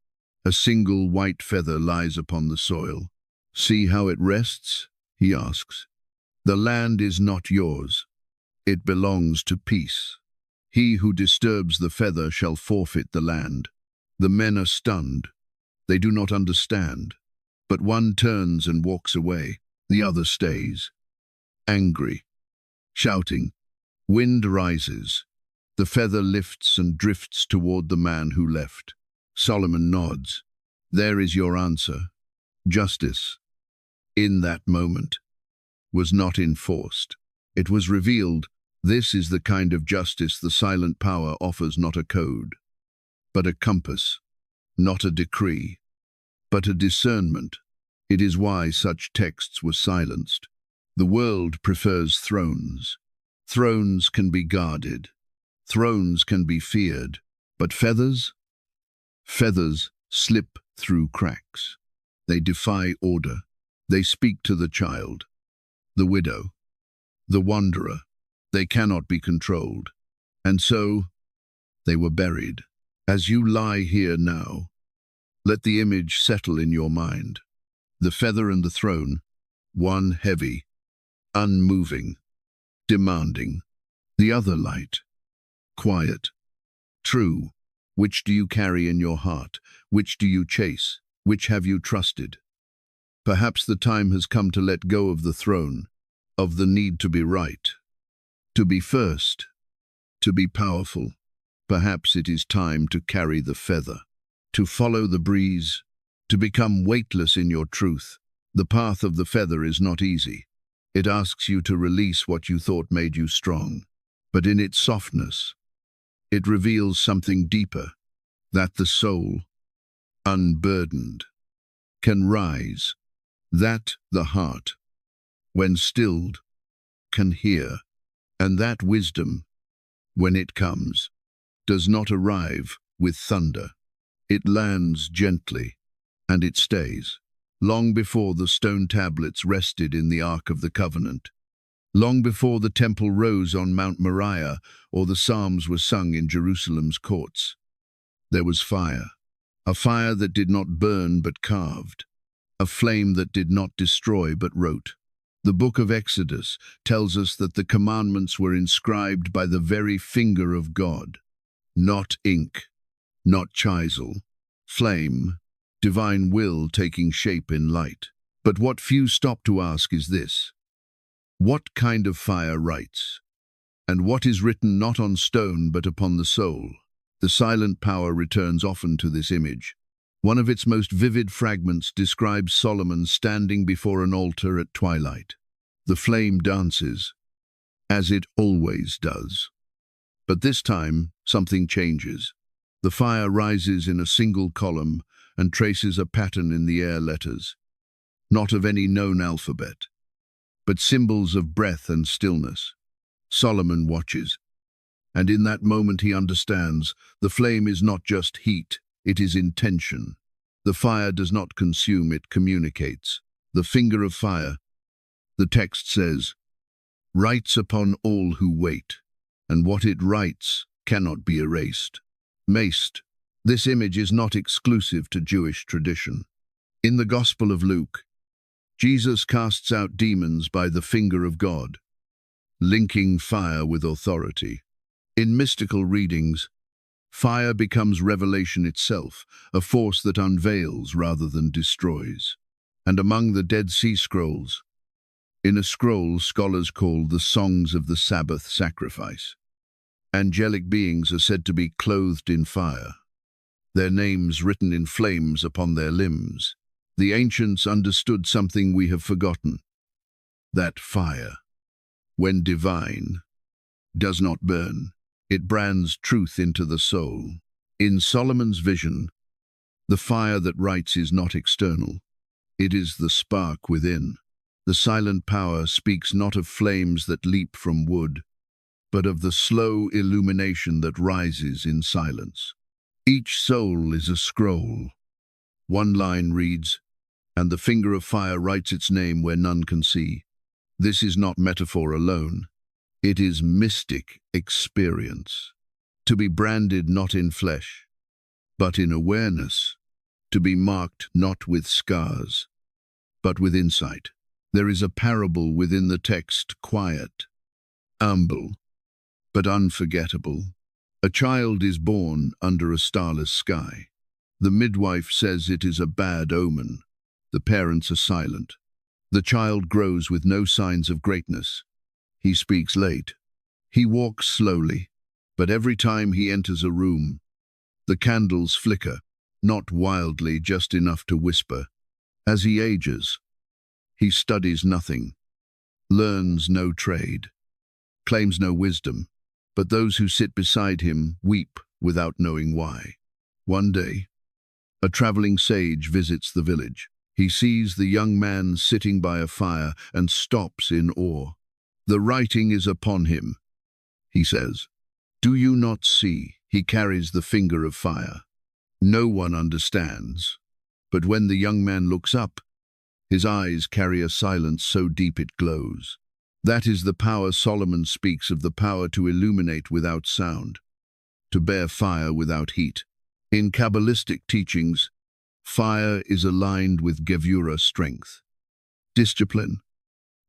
A single white feather lies upon the soil. See how it rests? He asks. The land is not yours. It belongs to peace. He who disturbs the feather shall forfeit the land. The men are stunned. They do not understand. But one turns and walks away. The other stays, angry, shouting. Wind rises. The feather lifts and drifts toward the man who left. Solomon nods. There is your answer. Justice, in that moment, was not enforced. It was revealed. This is the kind of justice the silent power offers, not a code, but a compass, not a decree, but a discernment. It is why such texts were silenced. The world prefers thrones. Thrones can be guarded. Thrones can be feared. But feathers? Feathers slip through cracks. They defy order. They speak to the child, the widow, the wanderer. They cannot be controlled. And so, they were buried. As you lie here now, let the image settle in your mind. The feather and the throne, one heavy, unmoving, demanding. The other light, quiet, true. Which do you carry in your heart? Which do you chase? Which have you trusted? Perhaps the time has come to let go of the throne, of the need to be right, to be first, to be powerful. Perhaps it is time to carry the feather, to follow the breeze, to become weightless in your truth. The path of the feather is not easy. It asks you to release what you thought made you strong. But in its softness, it reveals something deeper, that the soul, unburdened, can rise, that the heart, when stilled, can hear, and that wisdom, when it comes, does not arrive with thunder. It lands gently, and it stays. Long before the stone tablets rested in the Ark of the Covenant, long before the temple rose on Mount Moriah or the Psalms were sung in Jerusalem's courts, there was fire, a fire that did not burn but carved, a flame that did not destroy but wrote. The book of Exodus tells us that the commandments were inscribed by the very finger of God, not ink, not chisel, flame, divine will taking shape in light. But what few stop to ask is this: what kind of fire writes? And what is written not on stone but upon the soul? The silent power returns often to this image. One of its most vivid fragments describes Solomon standing before an altar at twilight. The flame dances, as it always does. But this time, something changes. The fire rises in a single column and traces a pattern in the air letters, not of any known alphabet, but symbols of breath and stillness. Solomon watches, and in that moment he understands the flame is not just heat, it is intention. The fire does not consume, it communicates. The finger of fire, the text says, writes upon all who wait, and what it writes cannot be erased. Maced. This image is not exclusive to Jewish tradition. In the Gospel of Luke, Jesus casts out demons by the finger of God, linking fire with authority. In mystical readings, fire becomes revelation itself, a force that unveils rather than destroys. And among the Dead Sea Scrolls, in a scroll scholars call the Songs of the Sabbath Sacrifice, angelic beings are said to be clothed in fire, their names written in flames upon their limbs. The ancients understood something we have forgotten, that fire when divine, does not burn. It brands truth into the soul. In Solomon's vision, the fire that writes is not external. It is the spark within. The silent power speaks not of flames that leap from wood, but of the slow illumination that rises in silence. Each soul is a scroll. One line reads, "And the finger of fire writes its name where none can see." This is not metaphor alone. It is mystic experience. To be branded not in flesh, but in awareness. To be marked not with scars, but with insight. There is a parable within the text, quiet, humble, but unforgettable. A child is born under a starless sky. The midwife says it is a bad omen. The parents are silent. The child grows with no signs of greatness. He speaks late. He walks slowly, but every time he enters a room, the candles flicker, not wildly, just enough to whisper. As he ages, he studies nothing, learns no trade, claims no wisdom, but those who sit beside him weep without knowing why. One day, a traveling sage visits the village. He sees the young man sitting by a fire and stops in awe. "The writing is upon him," he says. "Do you not see? He carries the finger of fire." No one understands, but when the young man looks up, his eyes carry a silence so deep it glows. That is the power Solomon speaks of, the power to illuminate without sound, to bear fire without heat. In Kabbalistic teachings, fire is aligned with Gevurah, strength, discipline,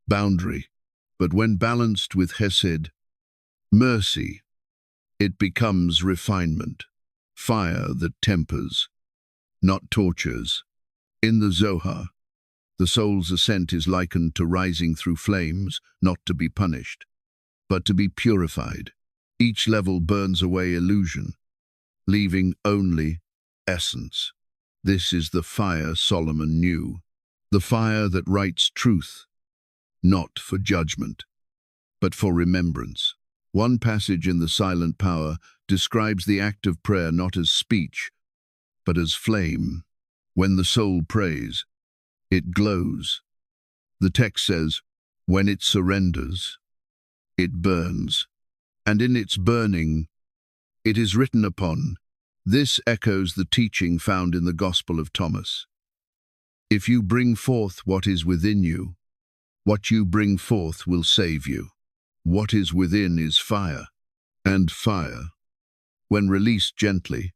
boundary, but when balanced with Hesed, mercy, it becomes refinement, fire that tempers, not tortures. In the Zohar, the soul's ascent is likened to rising through flames, not to be punished, but to be purified. Each level burns away illusion, leaving only essence. This is the fire Solomon knew, the fire that writes truth, not for judgment, but for remembrance. One passage in the Silent Power describes the act of prayer not as speech, but as flame. When the soul prays, it glows. The text says, when it surrenders, it burns, and in its burning, it is written upon. This echoes the teaching found in the Gospel of Thomas. If you bring forth what is within you, what you bring forth will save you. What is within is fire, and fire, when released gently,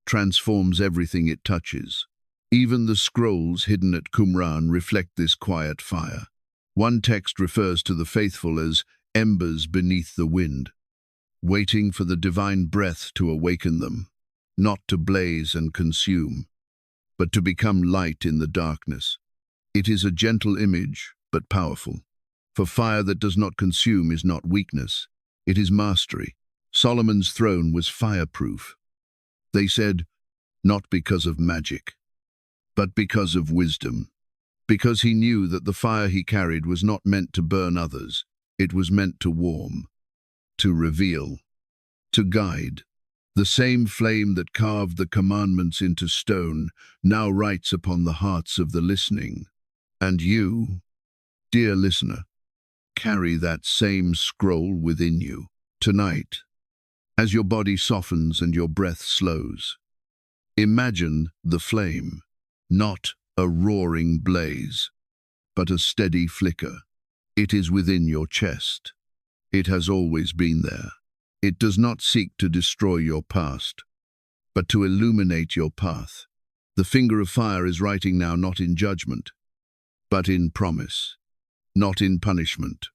transforms everything it touches. Even the scrolls hidden at Qumran reflect this quiet fire. One text refers to the faithful as embers beneath the wind, waiting for the divine breath to awaken them, not to blaze and consume, but to become light in the darkness. It is a gentle image, but powerful. For fire that does not consume is not weakness, it is mastery. Solomon's throne was fireproof. They said, not because of magic, but because of wisdom. Because he knew that the fire he carried was not meant to burn others, it was meant to warm, to reveal, to guide. The same flame that carved the commandments into stone now writes upon the hearts of the listening. And you, dear listener, carry that same scroll within you. Tonight, as your body softens and your breath slows, imagine the flame, not a roaring blaze, but a steady flicker. It is within your chest. It has always been there. It does not seek to destroy your past, but to illuminate your path. The finger of fire is writing now not in judgment, but in promise, not in punishment,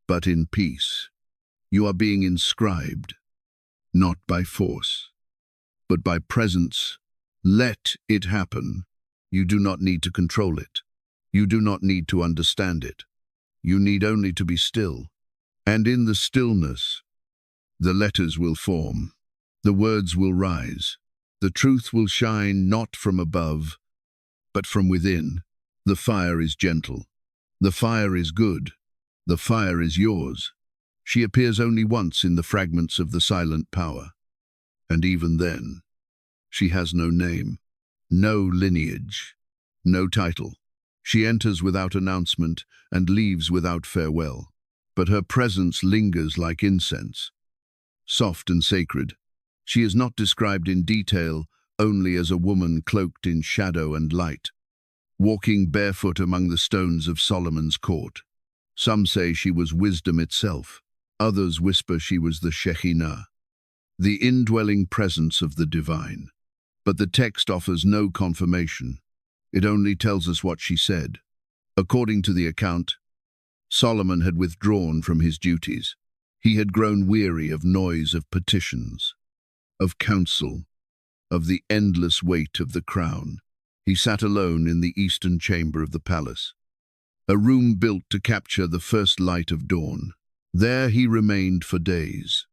but in peace. You are being inscribed, not by force, but by presence. Let it happen. You do not need to control it. You do not need to understand it. You need only to be still. And in the stillness, the letters will form. The words will rise. The truth will shine not from above, but from within. The fire is gentle. The fire is good. The fire is yours. She appears only once in the fragments of the silent power. And even then, she has no name, no lineage, no title. She enters without announcement and leaves without farewell. But her presence lingers like incense, soft and sacred. She is not described in detail, only as a woman cloaked in shadow and light, walking barefoot among the stones of Solomon's court. Some say she was wisdom itself. Others whisper she was the Shekinah, the indwelling presence of the divine. But the text offers no confirmation. It only tells us what she said. According to the account, Solomon had withdrawn from his duties. He had grown weary of noise of petitions, of counsel, of the endless weight of the crown. He sat alone in the eastern chamber of the palace, a room built to capture the first light of dawn. There he remained for days,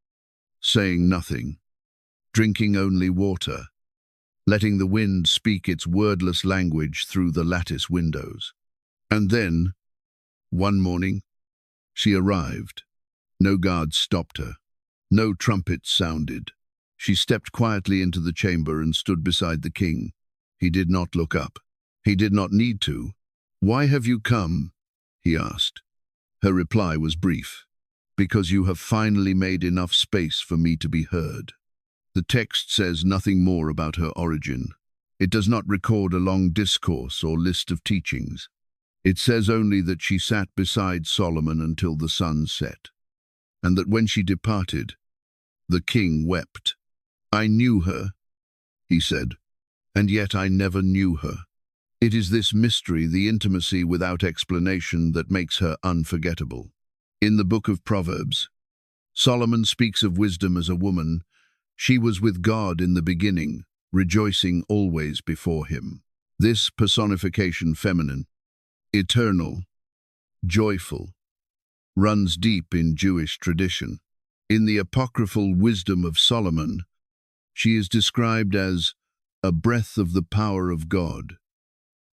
saying nothing, drinking only water, letting the wind speak its wordless language through the lattice windows. And then, one morning, she arrived. No guards stopped her. No trumpets sounded. She stepped quietly into the chamber and stood beside the king. He did not look up. He did not need to. "Why have you come?" he asked. Her reply was brief. "Because you have finally made enough space for me to be heard." The text says nothing more about her origin. It does not record a long discourse or list of teachings. It says only that she sat beside Solomon until the sun set, and that when she departed, the king wept. "I knew her," he said, "and yet I never knew her." It is this mystery, the intimacy without explanation, that makes her unforgettable. In the book of Proverbs, Solomon speaks of wisdom as a woman. She was with God in the beginning, rejoicing always before him. This personification, feminine, eternal, joyful, runs deep in Jewish tradition. In the apocryphal wisdom of Solomon, she is described as a breath of the power of God,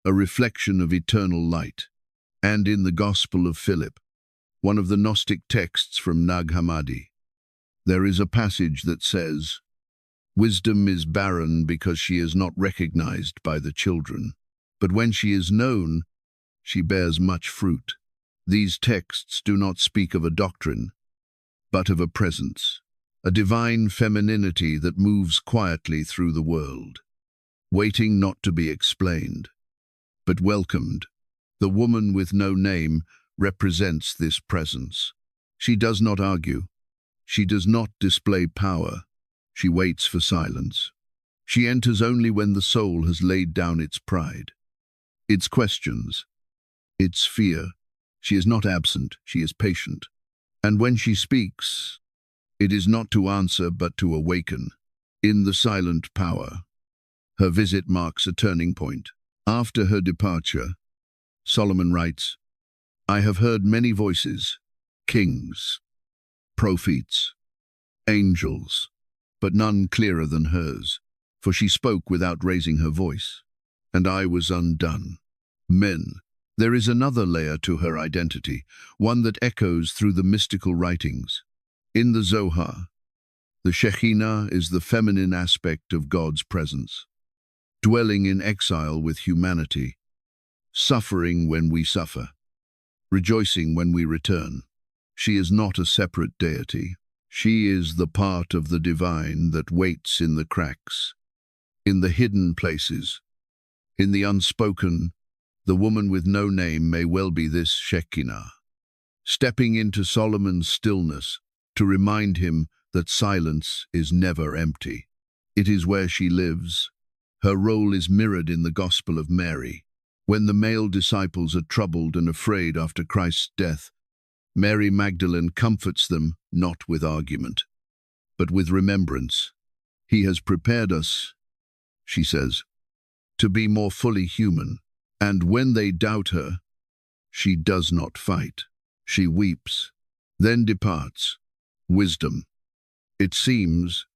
a reflection of eternal light. And in the Gospel of Philip, one of the Gnostic texts from Nag Hammadi, there is a passage that says, "Wisdom is barren because she is not recognized by the children, but when she is known, she bears much fruit." These texts do not speak of a doctrine, but of a presence, a divine femininity that moves quietly through the world, waiting not to be explained, but welcomed. The woman with no name represents this presence. She does not argue. She does not display power. She waits for silence. She enters only when the soul has laid down its pride, its questions, its fear. She is not absent, she is patient. And when she speaks, it is not to answer but to awaken. In the silent power, her visit marks a turning point. After her departure, Solomon writes, "I have heard many voices, kings, prophets, angels, but none clearer than hers, for she spoke without raising her voice, and I was undone." Men. There is another layer to her identity, one that echoes through the mystical writings. In the Zohar, the Shekinah is the feminine aspect of God's presence, dwelling in exile with humanity, suffering when we suffer, rejoicing when we return. She is not a separate deity. She is the part of the divine that waits in the cracks, in the hidden places, in the unspoken. The woman with no name may well be this Shekinah, stepping into Solomon's stillness to remind him that silence is never empty. It is where she lives. Her role is mirrored in the Gospel of Mary. When the male disciples are troubled and afraid after Christ's death, Mary Magdalene comforts them not with argument, but with remembrance. "He has prepared us," she says, "to be more fully human." And when they doubt her, she does not fight. She weeps, then departs. Wisdom, it seems,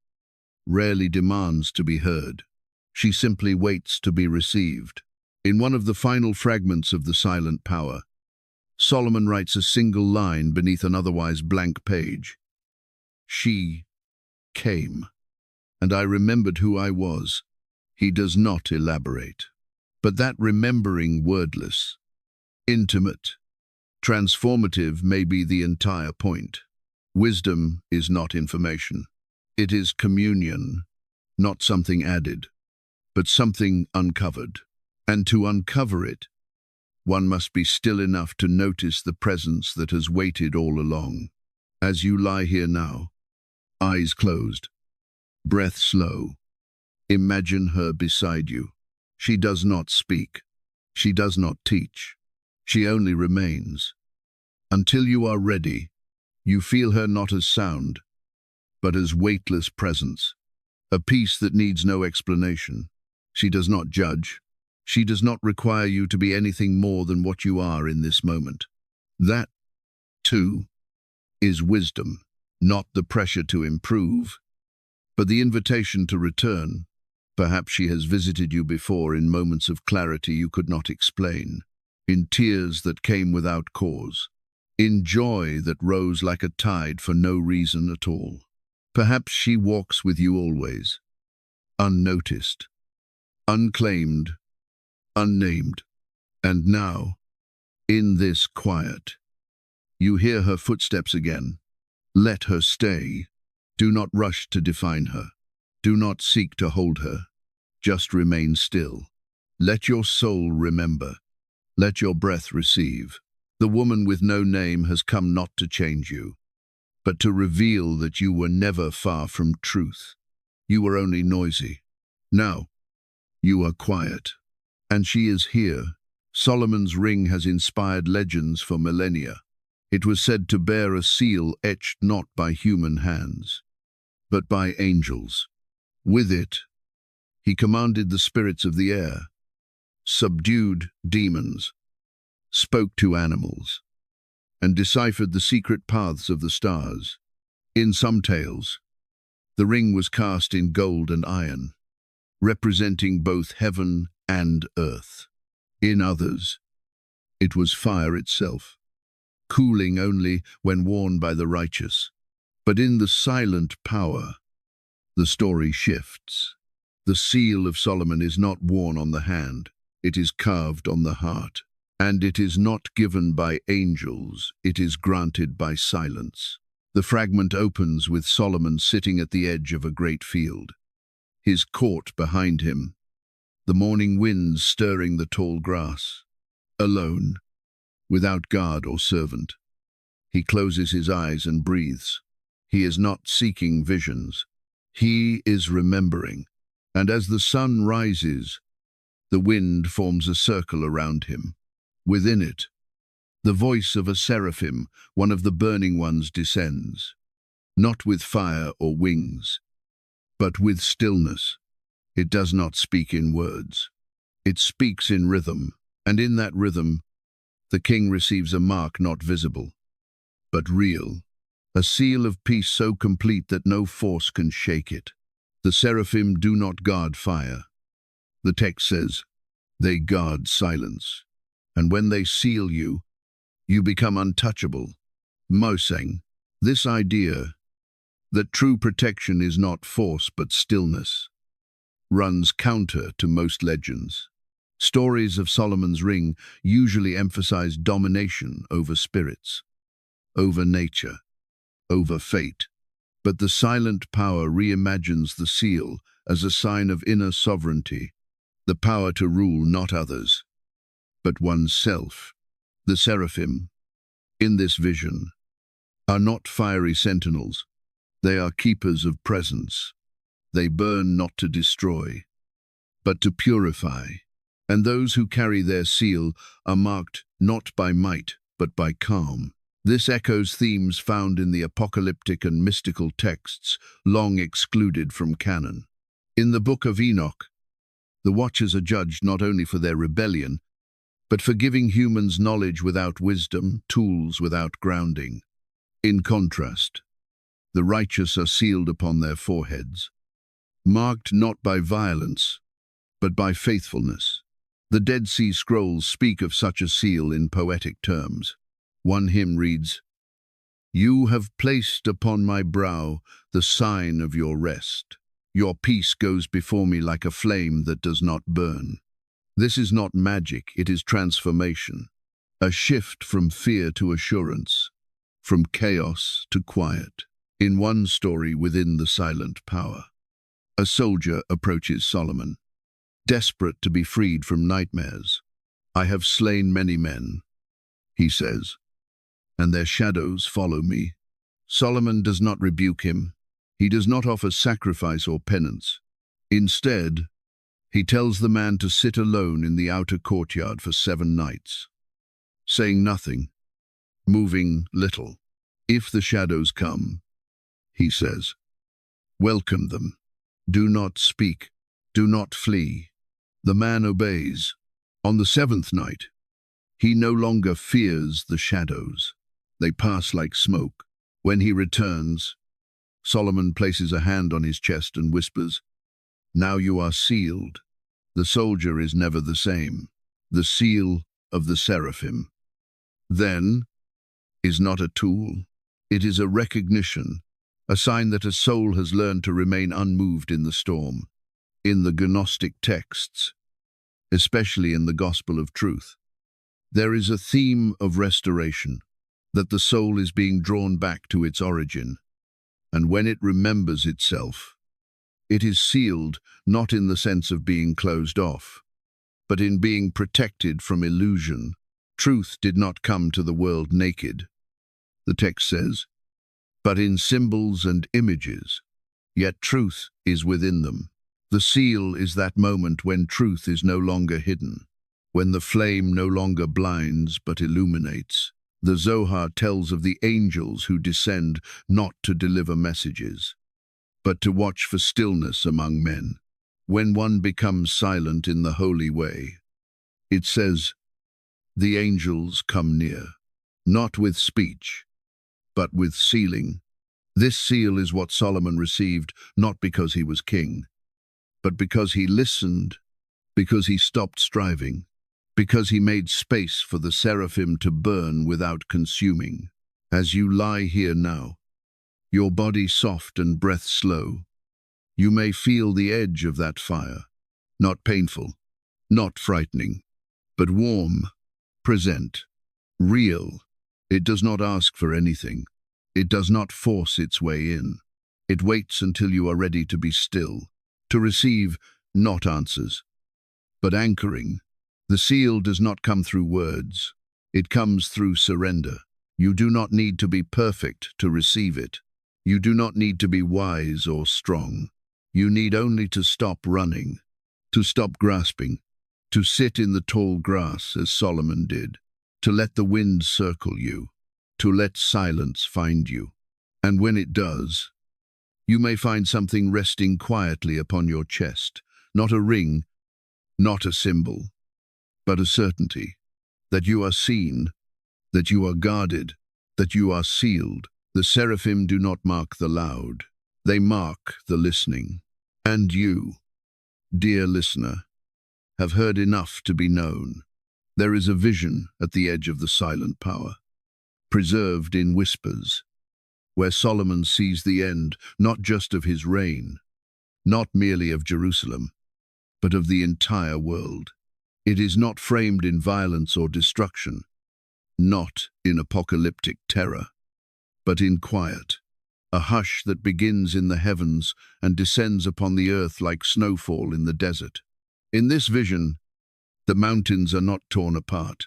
rarely demands to be heard. She simply waits to be received. In one of the final fragments of the silent power, Solomon writes a single line beneath an otherwise blank page. She came, and I remembered who I was. He does not elaborate. But that remembering wordless, intimate, transformative may be the entire point. Wisdom is not information. It is communion, not something added, but something uncovered. And to uncover it, one must be still enough to notice the presence that has waited all along. As you lie here now, eyes closed, breath slow, imagine her beside you. She does not speak. She does not teach. She only remains. Until you are ready, you feel her not as sound, but as weightless presence, a peace that needs no explanation. She does not judge. She does not require you to be anything more than what you are in this moment. That, too, is wisdom, not the pressure to improve, but the invitation to return. Perhaps she has visited you before in moments of clarity you could not explain, in tears that came without cause, in joy that rose like a tide for no reason at all. Perhaps she walks with you always, unnoticed, unclaimed, unnamed. And now, in this quiet, you hear her footsteps again. Let her stay. Do not rush to define her. Do not seek to hold her. Just remain still. Let your soul remember. Let your breath receive. The woman with no name has come not to change you, but to reveal that you were never far from truth. You were only noisy. Now, you are quiet. And she is here. Solomon's ring has inspired legends for millennia. It was said to bear a seal etched not by human hands, but by angels. With it, he commanded the spirits of the air, subdued demons, spoke to animals, and deciphered the secret paths of the stars. In some tales, the ring was cast in gold and iron, representing both heaven and earth. In others, it was fire itself, cooling only when worn by the righteous. But in the silent power, the story shifts. The seal of Solomon is not worn on the hand, it is carved on the heart. And it is not given by angels, it is granted by silence. The fragment opens with Solomon sitting at the edge of a great field, his court behind him, the morning winds stirring the tall grass. Alone, without guard or servant, he closes his eyes and breathes. He is not seeking visions. He is remembering. And as the sun rises, the wind forms a circle around him. Within it, the voice of a seraphim, one of the burning ones, descends, not with fire or wings, but with stillness. It does not speak in words. It speaks in rhythm, and in that rhythm, the king receives a mark not visible, but real, a seal of peace so complete that no force can shake it. The seraphim do not guard fire. The text says, they guard silence. And when they seal you, you become untouchable. Moseng, this idea that true protection is not force but stillness, runs counter to most legends. Stories of Solomon's ring usually emphasize domination over spirits, over nature, over fate. But the silent power reimagines the seal as a sign of inner sovereignty, the power to rule not others, but oneself. The seraphim, in this vision, are not fiery sentinels. They are keepers of presence. They burn not to destroy, but to purify. And those who carry their seal are marked not by might, but by calm. This echoes themes found in the apocalyptic and mystical texts, long excluded from canon. In the Book of Enoch, the Watchers are judged not only for their rebellion, but for giving humans knowledge without wisdom, tools without grounding. In contrast, the righteous are sealed upon their foreheads, marked not by violence, but by faithfulness. The Dead Sea Scrolls speak of such a seal in poetic terms. One hymn reads, "You have placed upon my brow the sign of your rest. Your peace goes before me like a flame that does not burn." This is not magic, it is transformation. A shift from fear to assurance, from chaos to quiet. In one story within the silent power, a soldier approaches Solomon, desperate to be freed from nightmares. "I have slain many men," he says, "and their shadows follow me." Solomon does not rebuke him. He does not offer sacrifice or penance. Instead, he tells the man to sit alone in the outer courtyard for 7 nights, saying nothing, moving little. "If the shadows come," he says, "welcome them. Do not speak. Do not flee." The man obeys. On the 7th night, he no longer fears the shadows. They pass like smoke. When he returns, Solomon places a hand on his chest and whispers, "Now you are sealed." The soldier is never the same. The seal of the seraphim, then, is not a tool. It is a recognition, a sign that a soul has learned to remain unmoved in the storm. In the Gnostic texts, especially in the Gospel of Truth, there is a theme of restoration, that the soul is being drawn back to its origin, and when it remembers itself, it is sealed not in the sense of being closed off, but in being protected from illusion. Truth did not come to the world naked, the text says, but in symbols and images, yet truth is within them. The seal is that moment when truth is no longer hidden, when the flame no longer blinds but illuminates. The Zohar tells of the angels who descend not to deliver messages, but to watch for stillness among men. When one becomes silent in the holy way, it says, the angels come near, not with speech, but with sealing. This seal is what Solomon received, not because he was king, but because he listened, because he stopped striving, because he made space for the seraphim to burn without consuming. As you lie here now, your body soft and breath slow, you may feel the edge of that fire, not painful, not frightening, but warm, present, real. It does not ask for anything. It does not force its way in. It waits until you are ready to be still, to receive not answers, but anchoring. The seal does not come through words. It comes through surrender. You do not need to be perfect to receive it. You do not need to be wise or strong. You need only to stop running, to stop grasping, to sit in the tall grass as Solomon did, to let the wind circle you, to let silence find you. And when it does, you may find something resting quietly upon your chest, not a ring, not a symbol, but a certainty that you are seen, that you are guarded, that you are sealed. The seraphim do not mark the loud, they mark the listening. And you, dear listener, have heard enough to be known. There is a vision at the edge of the silent power, preserved in whispers, where Solomon sees the end not just of his reign, not merely of Jerusalem, but of the entire world. It is not framed in violence or destruction, not in apocalyptic terror, but in quiet, a hush that begins in the heavens and descends upon the earth like snowfall in the desert. In this vision, the mountains are not torn apart,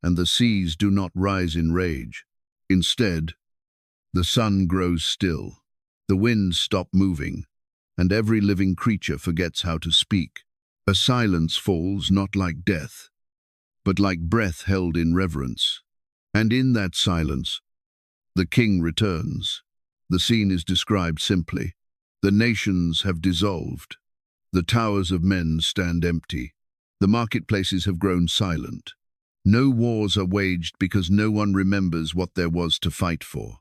and the seas do not rise in rage. Instead, the sun grows still, the winds stop moving, and every living creature forgets how to speak. A silence falls not like death, but like breath held in reverence. And in that silence, the king returns. The scene is described simply. The nations have dissolved. The towers of men stand empty. The marketplaces have grown silent. No wars are waged because no one remembers what there was to fight for.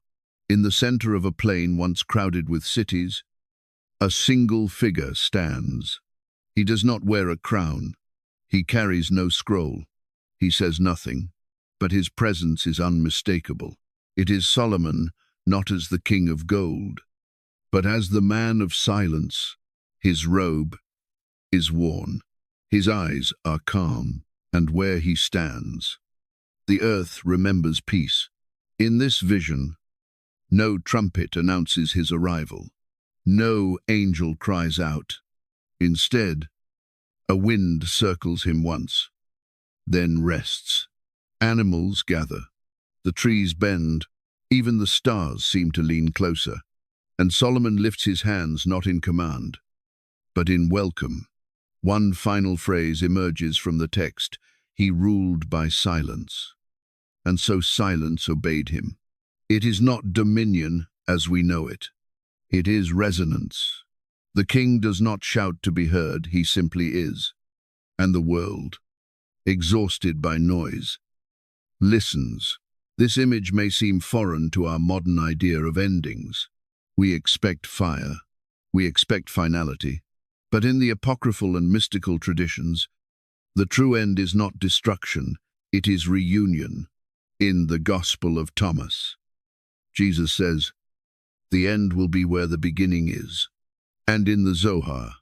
In the center of a plain once crowded with cities, a single figure stands. He does not wear a crown. He carries no scroll. He says nothing. but his presence is unmistakable. It is Solomon, not as the king of gold, but as the man of silence. His robe is worn. His eyes are calm, and where he stands, the earth remembers peace. In this vision, no trumpet announces his arrival. No angel cries out. Instead, a wind circles him once, then rests. Animals gather. The trees bend. Even the stars seem to lean closer. And Solomon lifts his hands not in command, but in welcome. One final phrase emerges from the text: he ruled by silence, and so silence obeyed him. It is not dominion as we know it. It is resonance. The king does not shout to be heard, he simply is. And the world, exhausted by noise, listens. This image may seem foreign to our modern idea of endings. We expect fire. We expect finality. But in the apocryphal and mystical traditions, the true end is not destruction, it is reunion. In the Gospel of Thomas, Jesus says, "The end will be where the beginning is." And in the Zohar,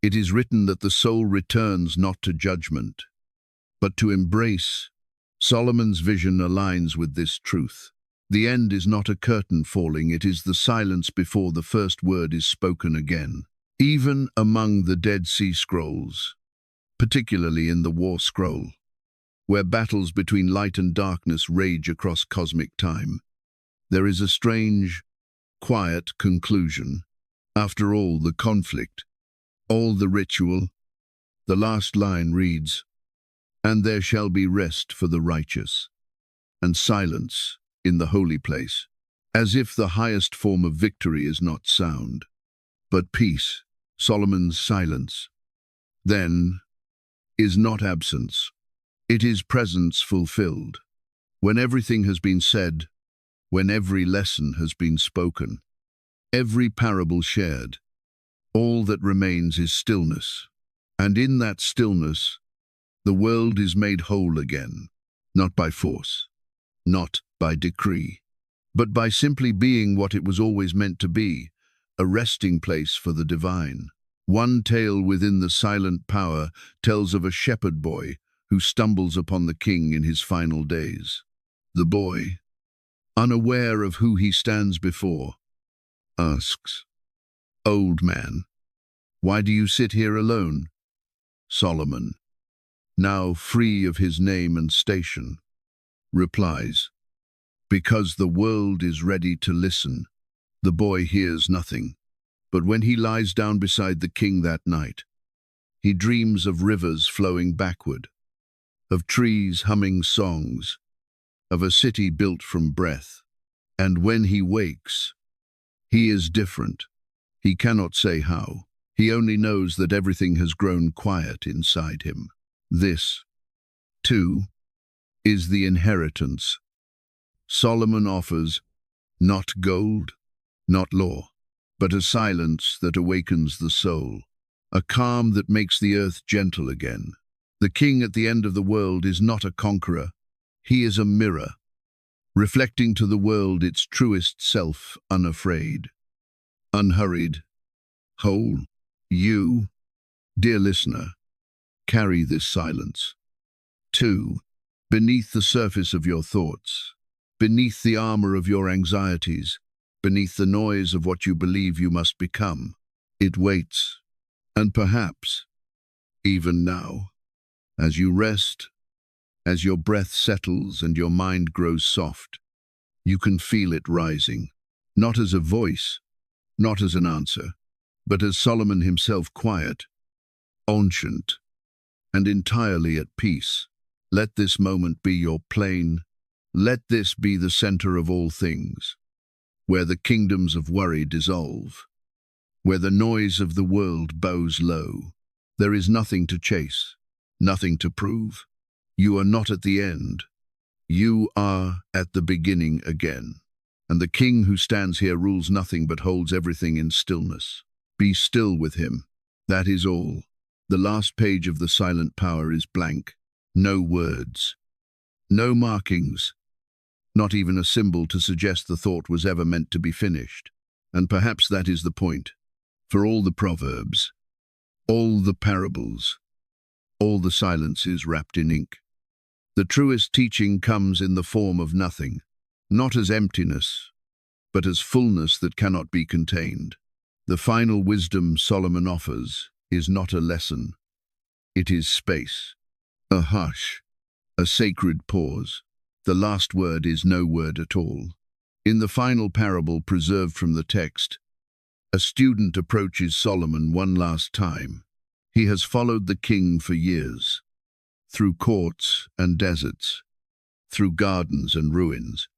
it is written that the soul returns not to judgment, but to embrace. Solomon's vision aligns with this truth. The end is not a curtain falling, it is the silence before the first word is spoken again. Even among the Dead Sea Scrolls, particularly in the War Scroll, where battles between light and darkness rage across cosmic time, there is a strange, quiet conclusion. After all the conflict, all the ritual, the last line reads, "And there shall be rest for the righteous, and silence in the holy place," as if the highest form of victory is not sound, but peace. Solomon's silence, then, is not absence. It is presence fulfilled. When everything has been said, when every lesson has been spoken, every parable shared, all that remains is stillness. And in that stillness, the world is made whole again, not by force, not by decree, but by simply being what it was always meant to be, a resting place for the divine. One tale within the silent power tells of a shepherd boy who stumbles upon the king in his final days. The boy, unaware of who he stands before, asks, "Old man, why do you sit here alone?" Solomon, now free of his name and station, replies, "Because the world is ready to listen." The boy hears nothing, but when he lies down beside the king that night, he dreams of rivers flowing backward, of trees humming songs, of a city built from breath. And when he wakes, he is different. He cannot say how. He only knows that everything has grown quiet inside him. This, too, is the inheritance Solomon offers, not gold, not law, but a silence that awakens the soul, a calm that makes the earth gentle again. The king at the end of the world is not a conqueror. He is a mirror, reflecting to the world its truest self, unafraid, unhurried, whole. You, dear listener, carry this silence. 2. Beneath the surface of your thoughts, beneath the armor of your anxieties, beneath the noise of what you believe you must become, it waits. And perhaps, even now, as you rest, as your breath settles and your mind grows soft, you can feel it rising, not as a voice, not as an answer, but as Solomon himself, quiet, ancient, and entirely at peace. Let this moment be your plane. Let this be the center of all things, where the kingdoms of worry dissolve, where the noise of the world bows low. There is nothing to chase, nothing to prove. You are not at the end. You are at the beginning again. And the king who stands here rules nothing but holds everything in stillness. Be still with him. That is all. The last page of the silent power is blank. No words, No markings, not even a symbol to suggest the thought was ever meant to be finished. And perhaps that is the point. For all the proverbs, all the parables, all the silences wrapped in ink, the truest teaching comes in the form of nothing, not as emptiness, but as fullness that cannot be contained. The final wisdom Solomon offers is not a lesson. It is space, a hush, a sacred pause. The last word is no word at all. In the final parable preserved from the text, a student approaches Solomon one last time. He has followed the king for years, through courts and deserts, through gardens and ruins,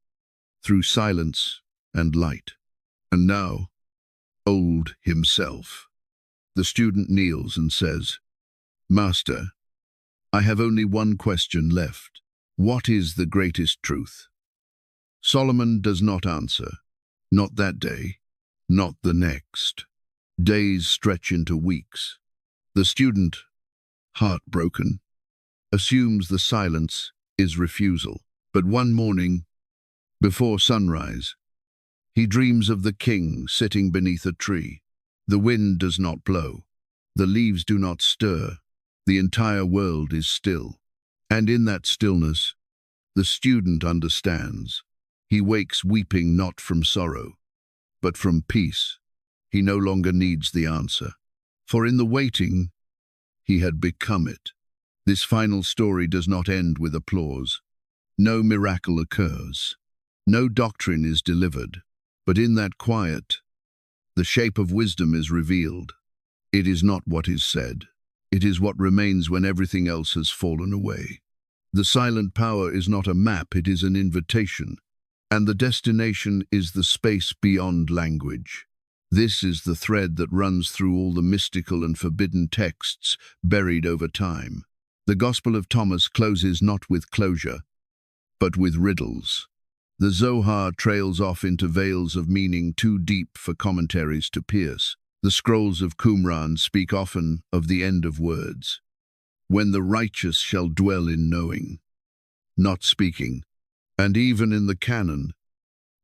through silence and light. And now, old himself, the student kneels and says, "Master, I have only one question left. What is the greatest truth?" Solomon does not answer. Not that day, not the next. Days stretch into weeks. The student, heartbroken, assumes the silence is refusal. But one morning, before sunrise, he dreams of the king sitting beneath a tree. The wind does not blow. The leaves do not stir. The entire world is still. And in that stillness, the student understands. He wakes weeping not from sorrow, but from peace. He no longer needs the answer. For in the waiting, he had become it. This final story does not end with applause. No miracle occurs. No doctrine is delivered. But in that quiet, the shape of wisdom is revealed. It is not what is said. It is what remains when everything else has fallen away. The silent power is not a map, it is an invitation. And the destination is the space beyond language. This is the thread that runs through all the mystical and forbidden texts buried over time. The Gospel of Thomas closes not with closure, but with riddles. The Zohar trails off into veils of meaning too deep for commentaries to pierce. The scrolls of Qumran speak often of the end of words, when the righteous shall dwell in knowing, not speaking. And even in the canon,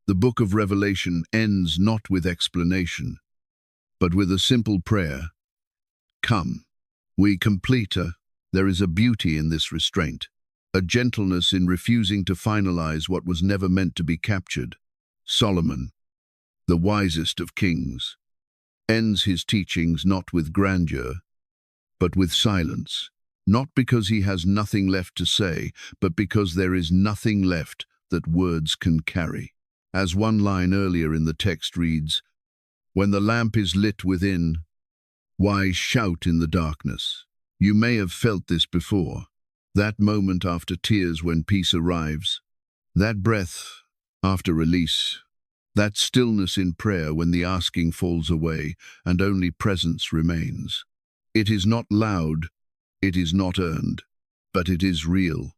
the book of Revelation ends not with explanation, but with a simple prayer. Come, we complete her. There is a beauty in this restraint, a gentleness in refusing to finalize what was never meant to be captured. Solomon, the wisest of kings, ends his teachings not with grandeur, but with silence, not because he has nothing left to say, but because there is nothing left that words can carry. As one line earlier in the text reads, "When the lamp is lit within, why shout in the darkness?" You may have felt this before. That moment after tears when peace arrives, that breath after release, that stillness in prayer when the asking falls away and only presence remains. It is not loud, it is not earned, but it is real,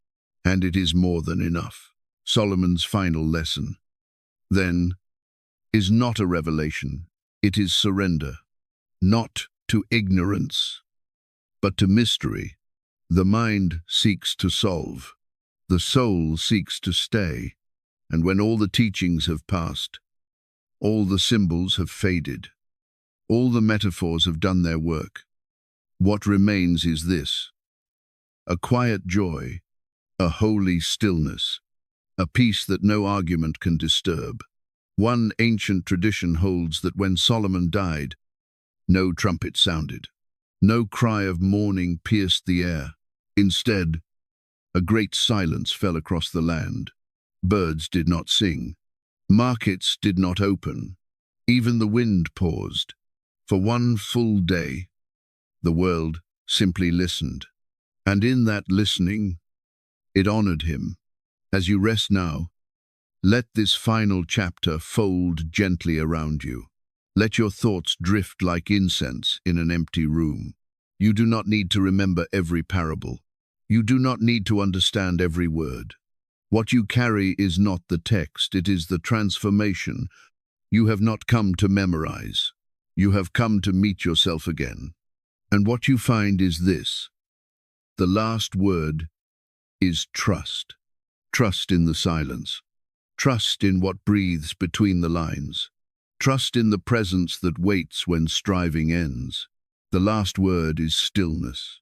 and it is more than enough. Solomon's final lesson, then, is not a revelation, it is surrender, not to ignorance, but to mystery. The mind seeks to solve, the soul seeks to stay, and when all the teachings have passed, all the symbols have faded, all the metaphors have done their work, what remains is this: a quiet joy, a holy stillness, a peace that no argument can disturb. One ancient tradition holds that when Solomon died, no trumpet sounded, no cry of mourning pierced the air. Instead, a great silence fell across the land. Birds did not sing. Markets did not open. Even the wind paused. For one full day, the world simply listened. And in that listening, it honored him. As you rest now, let this final chapter fold gently around you. Let your thoughts drift like incense in an empty room. You do not need to remember every parable. You do not need to understand every word. What you carry is not the text, it is the transformation. You have not come to memorize. You have come to meet yourself again. And what you find is this: the last word is trust. Trust in the silence. Trust in what breathes between the lines. Trust in the presence that waits when striving ends. The last word is stillness.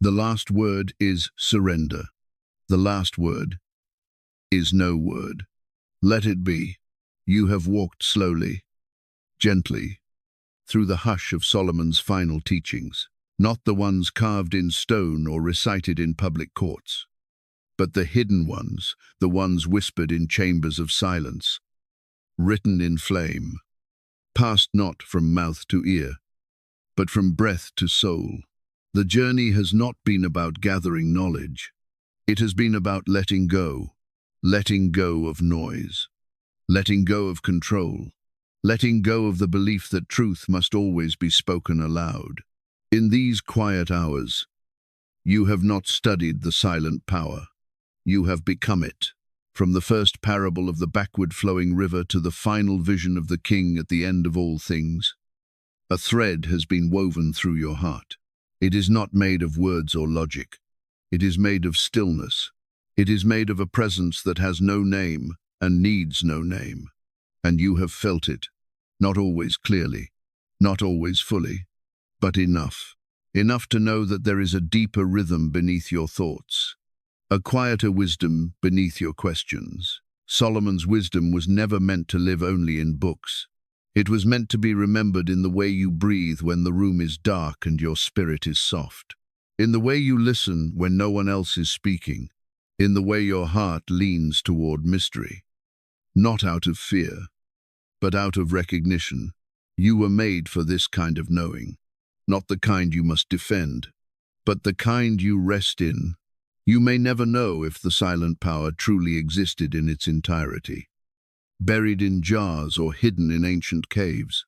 The last word is surrender. The last word is no word. Let it be. You have walked slowly, gently, through the hush of Solomon's final teachings, not the ones carved in stone or recited in public courts, but the hidden ones, the ones whispered in chambers of silence, written in flame, passed not from mouth to ear, but from breath to soul. The journey has not been about gathering knowledge. It has been about letting go of noise, letting go of control, letting go of the belief that truth must always be spoken aloud. In these quiet hours, you have not studied the silent power. You have become it. From the first parable of the backward-flowing river to the final vision of the king at the end of all things, a thread has been woven through your heart. It is not made of words or logic. It is made of stillness. It is made of a presence that has no name and needs no name. And you have felt it, not always clearly, not always fully, but enough. Enough to know that there is a deeper rhythm beneath your thoughts, a quieter wisdom beneath your questions. Solomon's wisdom was never meant to live only in books. It was meant to be remembered in the way you breathe when the room is dark and your spirit is soft, in the way you listen when no one else is speaking, in the way your heart leans toward mystery. Not out of fear, but out of recognition. You were made for this kind of knowing, not the kind you must defend, but the kind you rest in. You may never know if the silent power truly existed in its entirety, buried in jars or hidden in ancient caves.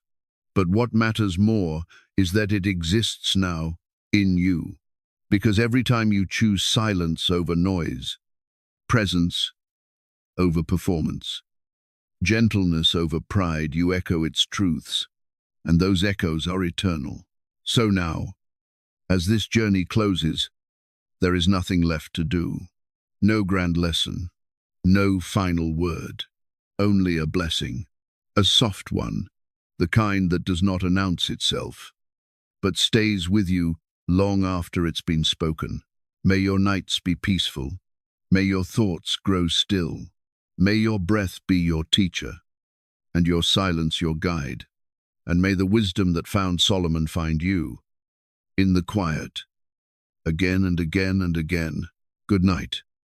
But what matters more is that it exists now in you, because every time you choose silence over noise, presence over performance, gentleness over pride, you echo its truths, and those echoes are eternal. So now, as this journey closes, there is nothing left to do. No grand lesson, no final word, only a blessing, a soft one, the kind that does not announce itself, but stays with you long after it's been spoken. May your nights be peaceful. May your thoughts grow still. May your breath be your teacher, and your silence your guide. And may the wisdom that found Solomon find you, in the quiet, again and again and again. Good night.